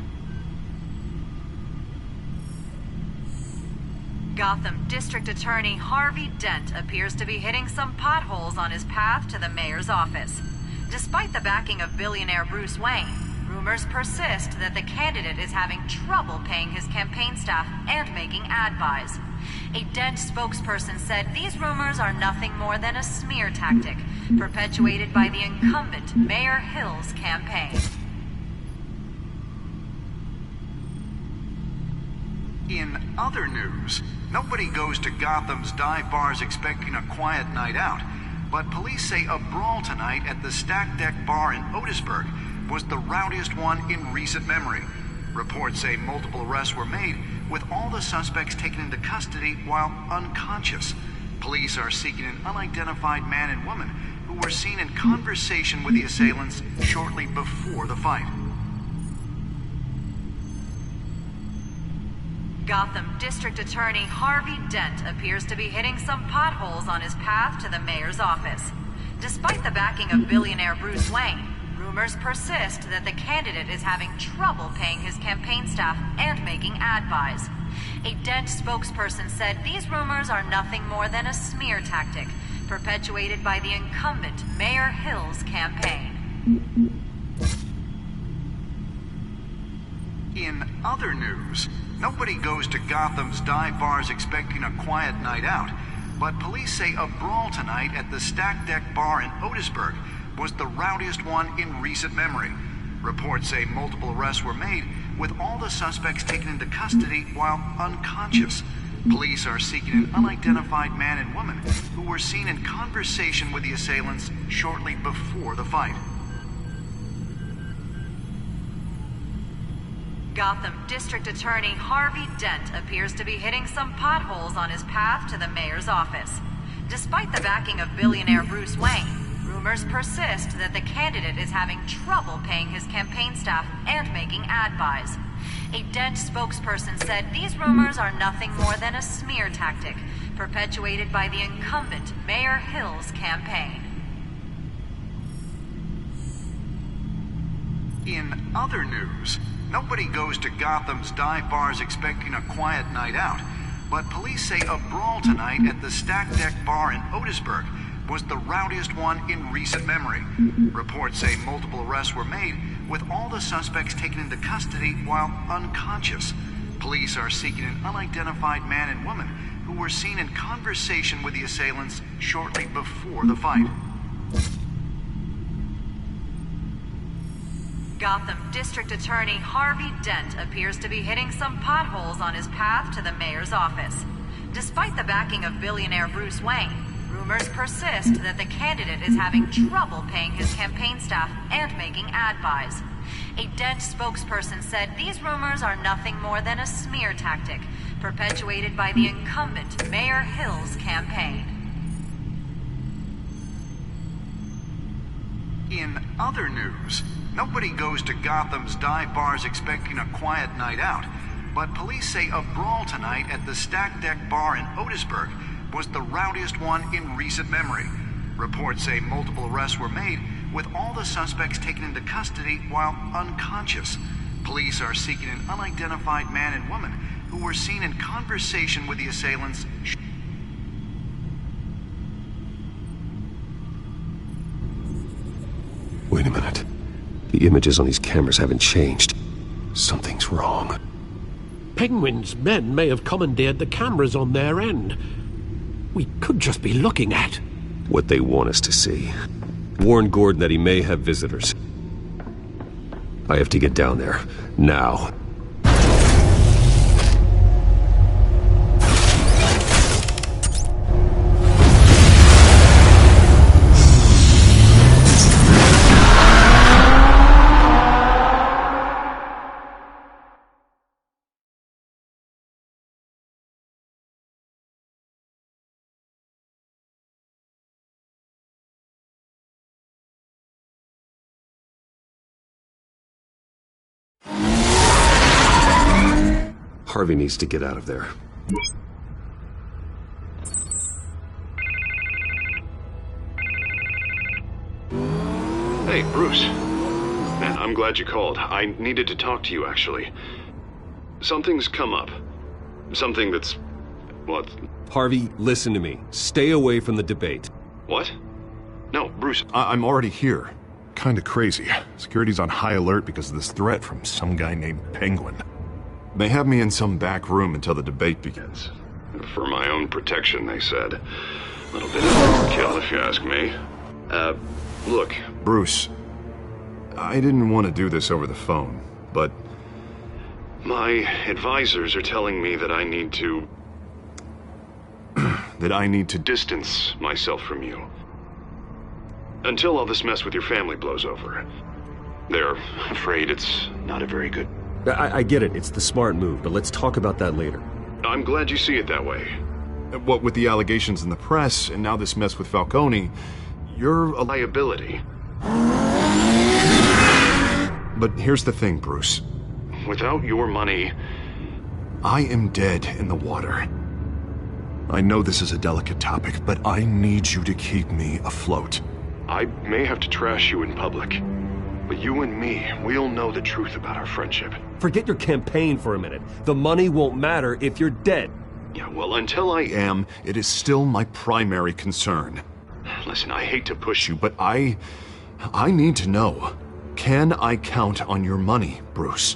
Gotham District Attorney Harvey Dent appears to be hitting some potholes on his path to the mayor's office. Despite the backing of billionaire Bruce Wayne, rumors persist that the candidate is having trouble paying his campaign staff and making ad buys. A Dent spokesperson said these rumors are nothing more than a smear tactic perpetuated by the incumbent Mayor Hill's campaign. In other news, nobody goes to Gotham's dive bars expecting a quiet night out, but police say a brawl tonight at the Stack Deck Bar in Otisburg was the rowdiest one in recent memory. Reports say multiple arrests were made, with all the suspects taken into custody while unconscious. Police are seeking an unidentified man and woman who were seen in conversation with the assailants shortly before the fight. Gotham District Attorney Harvey Dent appears to be hitting some potholes on his path to the mayor's office. Despite the backing of billionaire Bruce Wayne, rumors persist that the candidate is having trouble paying his campaign staff and making ad buys. A Dent spokesperson said these rumors are nothing more than a smear tactic perpetuated by the incumbent Mayor Hill's campaign. In other news, nobody goes to Gotham's dive bars expecting a quiet night out, but police say a brawl tonight at the Stack Deck Bar in Otisburg was the rowdiest one in recent memory. Reports say multiple arrests were made, with all the suspects taken into custody while unconscious. Police are seeking an unidentified man and woman who were seen in conversation with the assailants shortly before the fight. Gotham District Attorney Harvey Dent appears to be hitting some potholes on his path to the mayor's office. Despite the backing of billionaire Bruce Wayne, rumors persist that the candidate is having trouble paying his campaign staff and making ad buys. A Dent spokesperson said these rumors are nothing more than a smear tactic perpetuated by the incumbent Mayor Hill's campaign. In other news, nobody goes to Gotham's dive bars expecting a quiet night out, but police say a brawl tonight at the Stack Deck Bar in Otisburg was the rowdiest one in recent memory. Reports say multiple arrests were made, with all the suspects taken into custody while unconscious. Police are seeking an unidentified man and woman who were seen in conversation with the assailants shortly before the fight. Gotham District Attorney Harvey Dent appears to be hitting some potholes on his path to the mayor's office. Despite the backing of billionaire Bruce Wayne, rumors persist that the candidate is having trouble paying his campaign staff and making ad buys. A Dent spokesperson said these rumors are nothing more than a smear tactic perpetuated by the incumbent Mayor Hill's campaign. In other news, nobody goes to Gotham's dive bars expecting a quiet night out, but police say a brawl tonight at the Stack Deck Bar in Otisburg was the rowdiest one in recent memory. Reports say multiple arrests were made, with all the suspects taken into custody while unconscious. Police are seeking an unidentified man and woman who were seen in conversation with the assailants. Wait a minute. The images on these cameras haven't changed. Something's wrong. Penguin's men may have commandeered the cameras on their end. We could just be looking at what they want us to see. Warn Gordon that he may have visitors. I have to get down there. Now. Harvey needs to get out of there. Hey, Bruce. Man, I'm glad you called. I needed to talk to you, actually. Something's come up. Something that's... what? Harvey, listen to me. Stay away from the debate. What? No, Bruce, I'm already here. Kinda crazy. Security's on high alert because of this threat from some guy named Penguin. They have me in some back room until the debate begins. For my own protection, they said. A little bit of overkill, if you ask me. Look, Bruce, I didn't want to do this over the phone, but my advisors are telling me that I need to... that I need to distance myself from you. Until all this mess with your family blows over. They're afraid it's not a very good... I get it. It's the smart move, but let's talk about that later. I'm glad you see it that way. What with the allegations in the press, and now this mess with Falcone, you're a liability. But here's the thing, Bruce. Without your money, I am dead in the water. I know this is a delicate topic, but I need you to keep me afloat. I may have to trash you in public, but you and me, we'll know the truth about our friendship. Forget your campaign for a minute. The money won't matter if you're dead. Yeah, well, until I am, it is still my primary concern. Listen, I hate to push you, but I need to know. Can I count on your money, Bruce?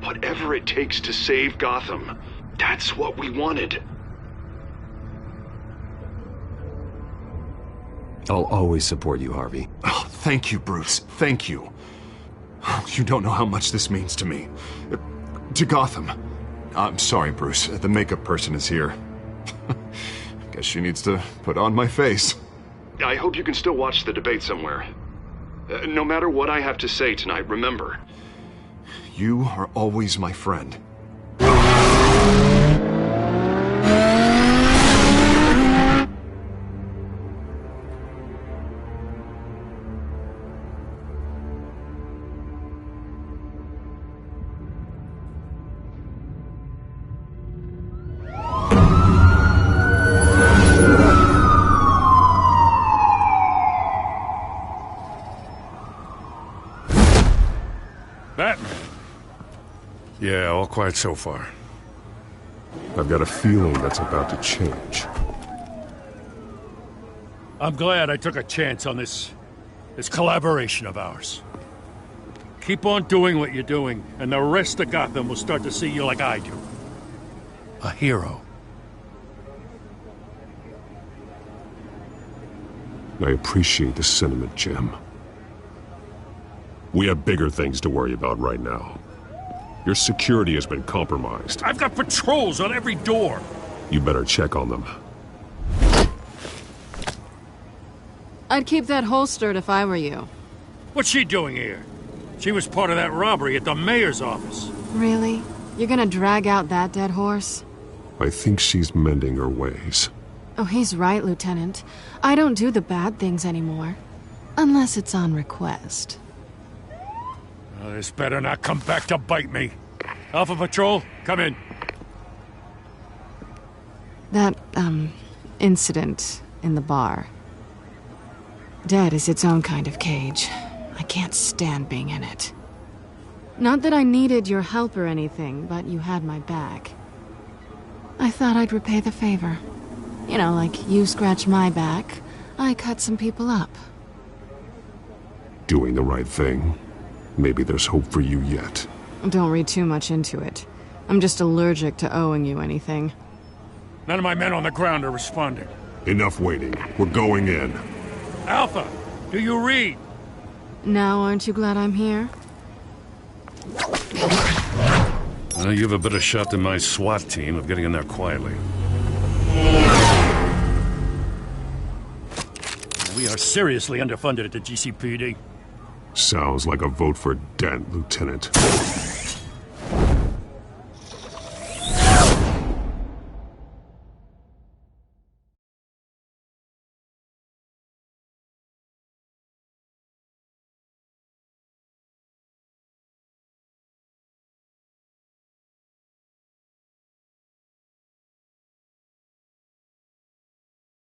Whatever it takes to save Gotham, that's what we wanted. I'll always support you, Harvey. Oh, thank you, Bruce. Thank you. You don't know how much this means to me. To Gotham. I'm sorry, Bruce. The makeup person is here. Guess she needs to put on my face. I hope you can still watch the debate somewhere. No matter what I have to say tonight, remember, you are always my friend. Yeah, all quiet so far. I've got a feeling that's about to change. I'm glad I took a chance on this collaboration of ours. Keep on doing what you're doing, and the rest of Gotham will start to see you like I do. A hero. I appreciate the sentiment, Jim. We have bigger things to worry about right now. Your security has been compromised. I've got patrols on every door. You better check on them. I'd keep that holstered if I were you. What's she doing here? She was part of that robbery at the mayor's office. Really? You're gonna drag out that dead horse? I think she's mending her ways. Oh, he's right, Lieutenant. I don't do the bad things anymore. Unless it's on request. Oh, this better not come back to bite me. Alpha Patrol, come in. That, incident in the bar. Dead is its own kind of cage. I can't stand being in it. Not that I needed your help or anything, but you had my back. I thought I'd repay the favor. You know, like you scratch my back, I cut some people up. Doing the right thing. Maybe there's hope for you yet. Don't read too much into it. I'm just allergic to owing you anything. None of my men on the ground are responding. Enough waiting. We're going in. Alpha, do you read? Now aren't you glad I'm here? You have a better shot than my SWAT team of getting in there quietly. We are seriously underfunded at the GCPD. Sounds like a vote for Dent, Lieutenant.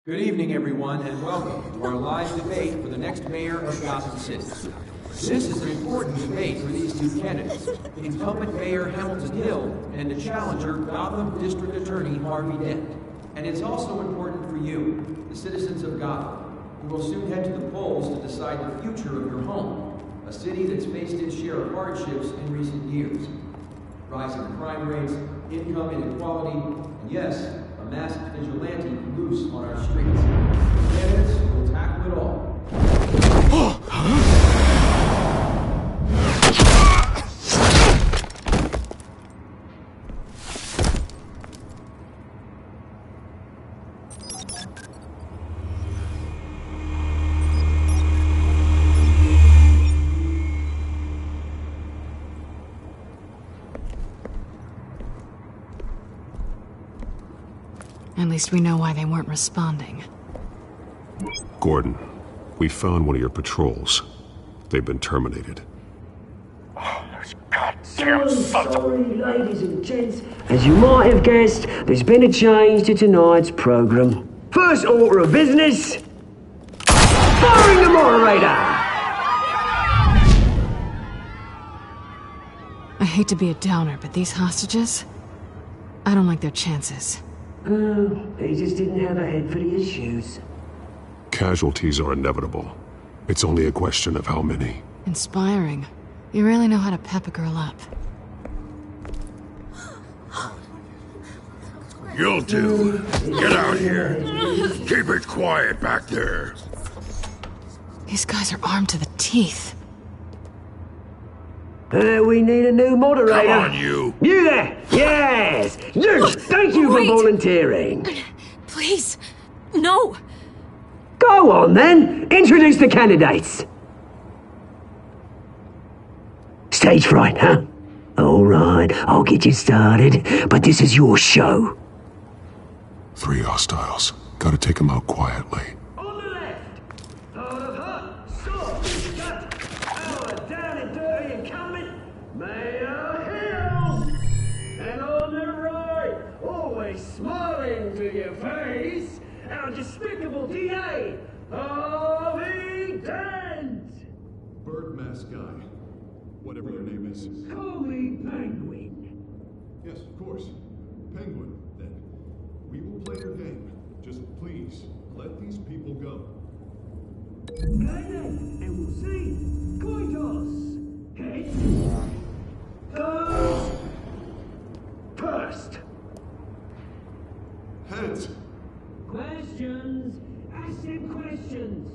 Good evening, everyone, and welcome to our live debate for the next mayor of Gotham City. This is an important debate for these two candidates, incumbent Mayor Hamilton Hill and the challenger, Gotham District Attorney Harvey Dent. And it's also important for you, the citizens of Gotham, who will soon head to the polls to decide the future of your home, a city that's faced its share of hardships in recent years. Rising crime rates, income inequality, and yes, a masked vigilante loose on our streets. Candidates will tackle it all. At least we know why they weren't responding. Gordon, we found one of your patrols. They've been terminated. So sorry, ladies and gents. As you might have guessed, there's been a change to tonight's program. First order of business, firing the moderator! I hate to be a downer, but these hostages? I don't like their chances. Oh, they just didn't have a head for the issues. Casualties are inevitable. It's only a question of how many. Inspiring. You really know how to pep a girl up. You'll do. Get out here. Keep it quiet back there. These guys are armed to the teeth. We need a new moderator. Come on, you. You there! Yes! You! Thank you for volunteering. Please, no. Go on, then. Introduce the candidates. Stage fright, huh? All right, I'll get you started, but this is your show. 3 hostiles. Gotta take them out quietly. Smiling to your face, our despicable DA, Harvey Dent! Bird mask guy. Whatever your name is. Call me Penguin. Yes, of course. Penguin, then. We will play your game. Just please, let these people go. Okay then, and we'll see. Coin toss. Heads. Goes. First. Heads. Questions. Ask him questions.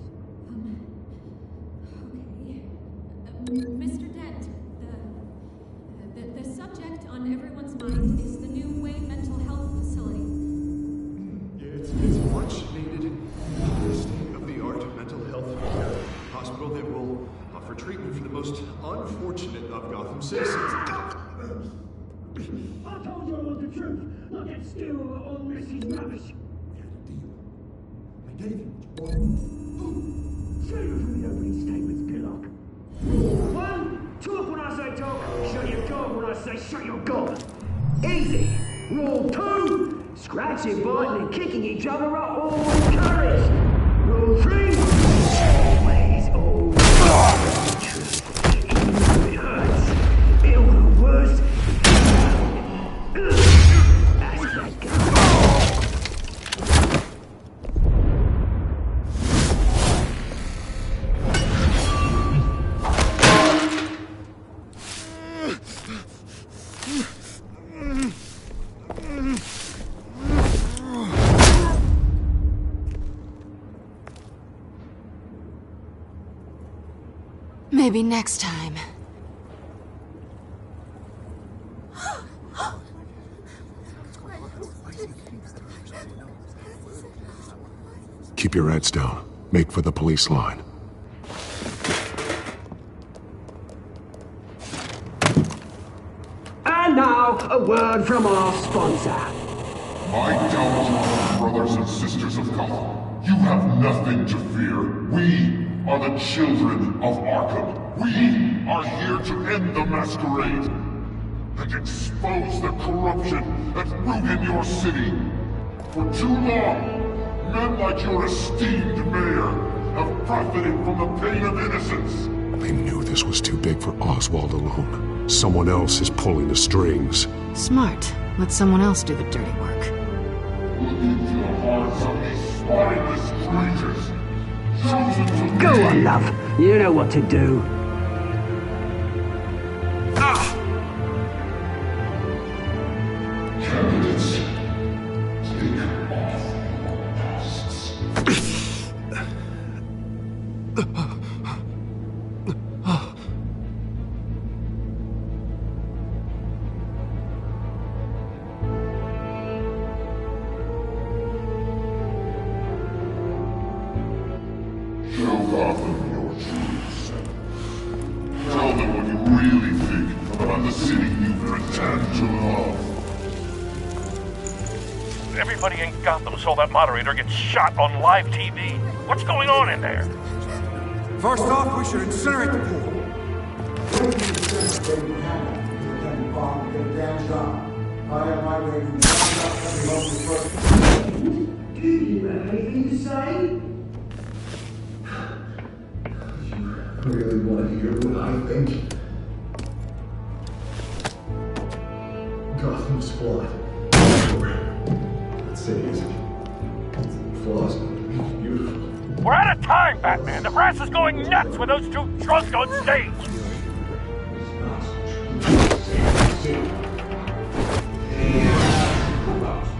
Mr. Dent, the subject on everyone's mind is the new Wayne Mental Health Facility. It's much needed. State-of-the-art mental health hospital that will offer treatment for the most unfortunate of Gotham citizens. I told you all the truth. Look at still all Missy's rubbish. I gave you Say it from the opening statements, Pillock. 1, talk when I say talk. Shut your gob when I say shut your gob. Easy. Rule 2, scratching, biting, and kicking each other are all encouraged. Rule 3, always, even though it hurts, it'll go worse. That's that guy. Maybe next time. Keep your heads down. Make for the police line. And now, a word from our sponsor. My downtrodden brothers and sisters of Gotham, you have nothing to fear. We are the children of Arkham. We are here to end the masquerade and expose the corruption that rooted your city. For too long, men like your esteemed mayor have profited from the pain of innocence. They knew this was too big for Oswald alone. Someone else is pulling the strings. Smart. Let someone else do the dirty work. Look into the hearts of these spineless creatures. Chosen to Go lead. on, love. You know what to do. Candidates, take off your masks. Show Gotham your true self. Tell them what you really think about the city you pretend to love. Everybody in Gotham saw that moderator get shot on live TV. What's going on in there? First off, we should incinerate the pool. Do you have anything to say? I really want to hear what I think. Gotham's blood. That city is flaws, beautiful. We're out of time, Batman. The press is going nuts with those two drunks on stage.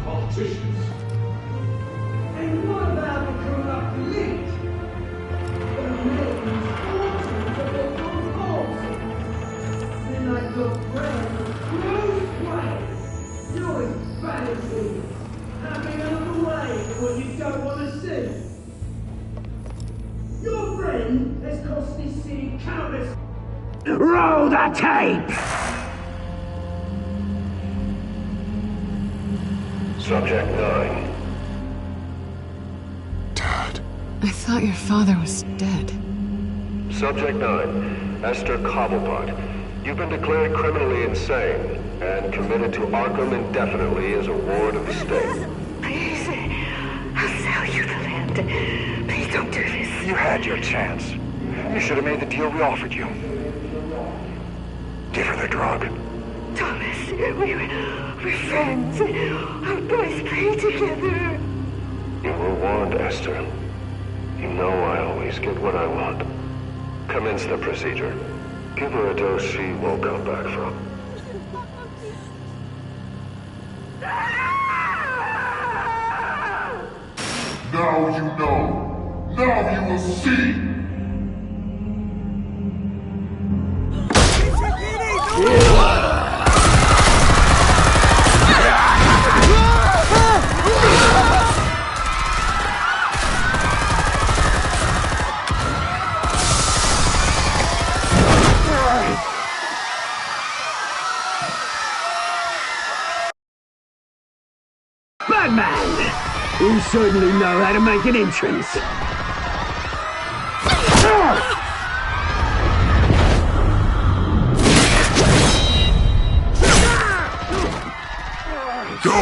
Politicians. And what about the corrupt elite? Then like your friend, Bruce Wayne, doing fantasy, having another way of what you don't want to see. Your friend has cost this city countless. Roll the tape! Subject 9. I thought your father was dead. Subject 9, Esther Cobblepot. You've been declared criminally insane and committed to Arkham indefinitely as a ward of the state. Please, I'll sell you the land. Please don't do this. You had your chance. You should have made the deal we offered you. Give her the drug. Thomas, we're friends. Our boys play together. You were warned, Esther. You know I always get what I want. Commence the procedure. Give her a dose she won't come back from. Now you know. Now you will see. Batman! You certainly know how to make an entrance. Go!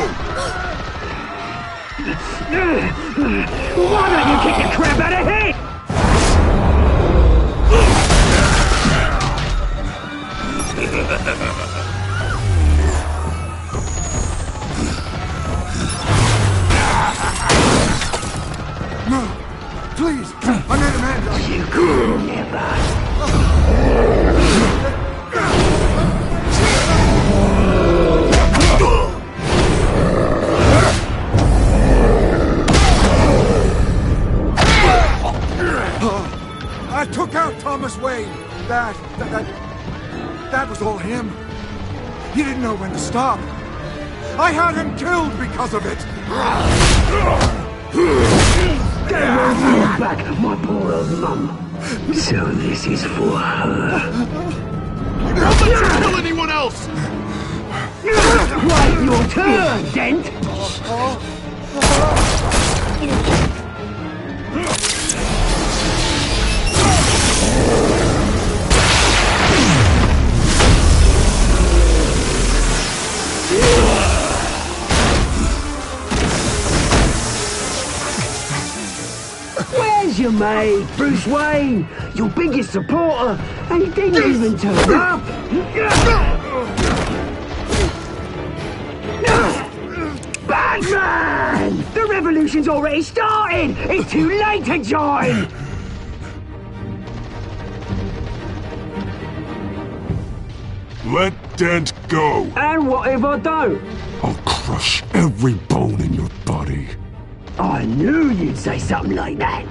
Why don't you kick the crap out of him? No! Please! was all him. He didn't know when to stop. I had him killed because of it. Get your back, my poor old mum. So this is for her. Don't let you kill anyone else! Right, your turn, Dent! Where's your mate, Bruce Wayne? Your biggest supporter, and he didn't even turn up! Batman! The revolution's already started! It's too late to join! Let Dent go. And what if I don't? I'll crush every bone in your body. I knew you'd say something like that.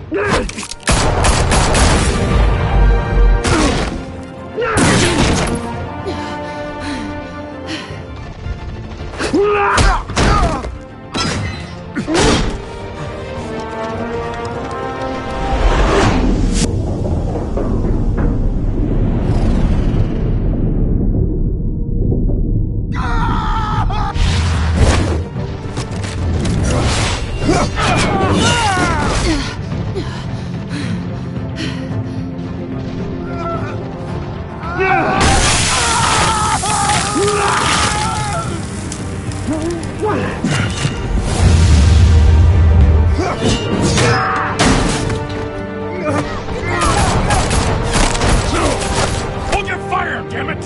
Hold your fire, damn it!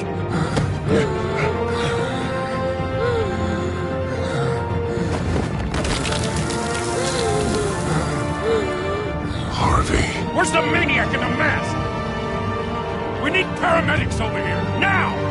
Harvey. Where's the maniac in the mask? We need paramedics over here, now!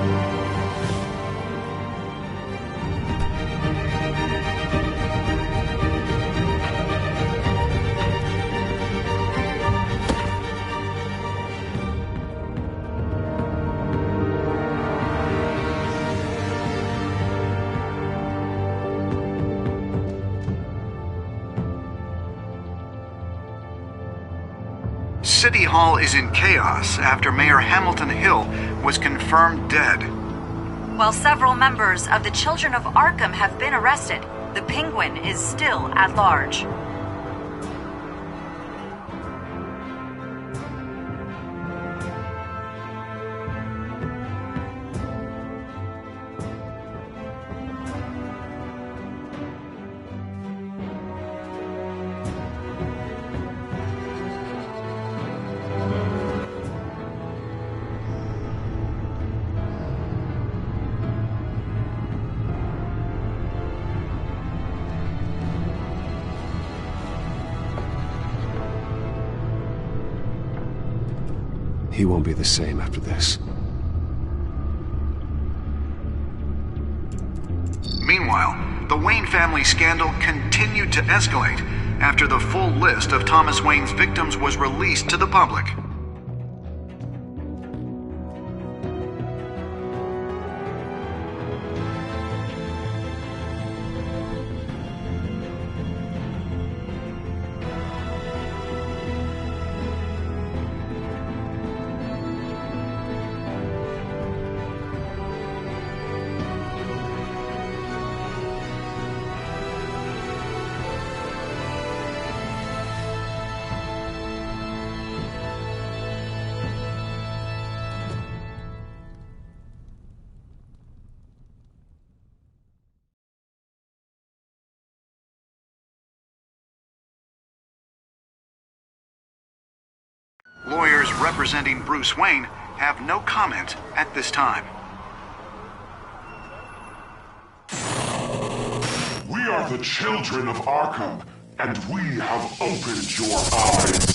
City Hall is in chaos after Mayor Hamilton Hill was confirmed dead. While several members of the Children of Arkham have been arrested, the Penguin is still at large. He won't be the same after this. Meanwhile, the Wayne family scandal continued to escalate after the full list of Thomas Wayne's victims was released to the public. Lawyers representing Bruce Wayne have no comment at this time. We are the children of Arkham, and we have opened your eyes.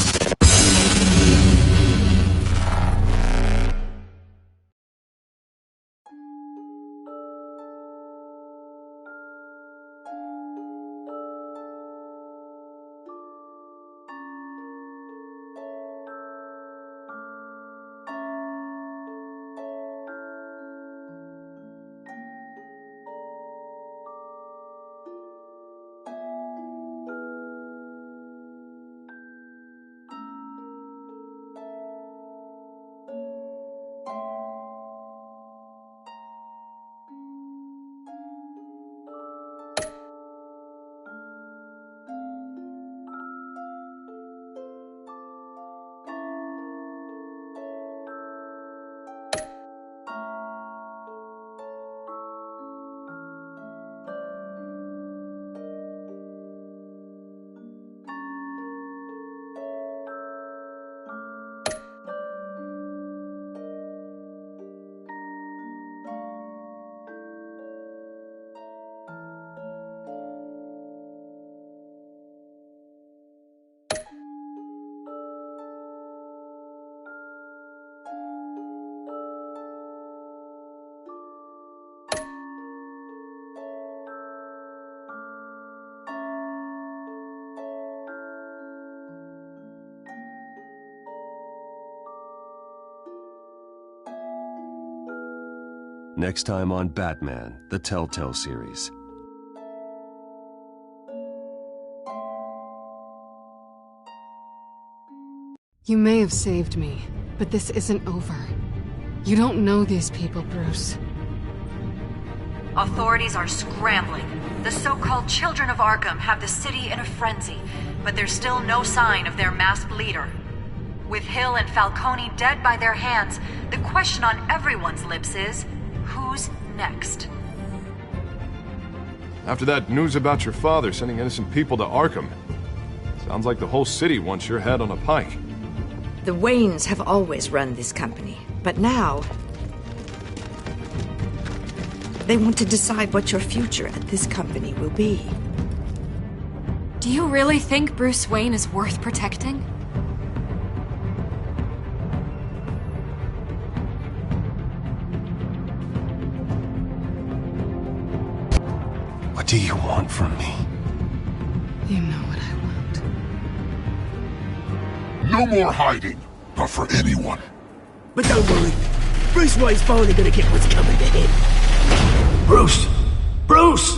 Next time on Batman, the Telltale series. You may have saved me, but this isn't over. You don't know these people, Bruce. Authorities are scrambling. The so-called Children of Arkham have the city in a frenzy, but there's still no sign of their masked leader. With Hill and Falcone dead by their hands, the question on everyone's lips is, who's next? After that news about your father sending innocent people to Arkham, sounds like the whole city wants your head on a pike. The Waynes have always run this company, but now they want to decide what your future at this company will be. Do you really think Bruce Wayne is worth protecting? What do you want from me? You know what I want. No more hiding, not for anyone. But don't worry, Bruce Wayne's finally gonna get what's coming to him. Bruce! Bruce!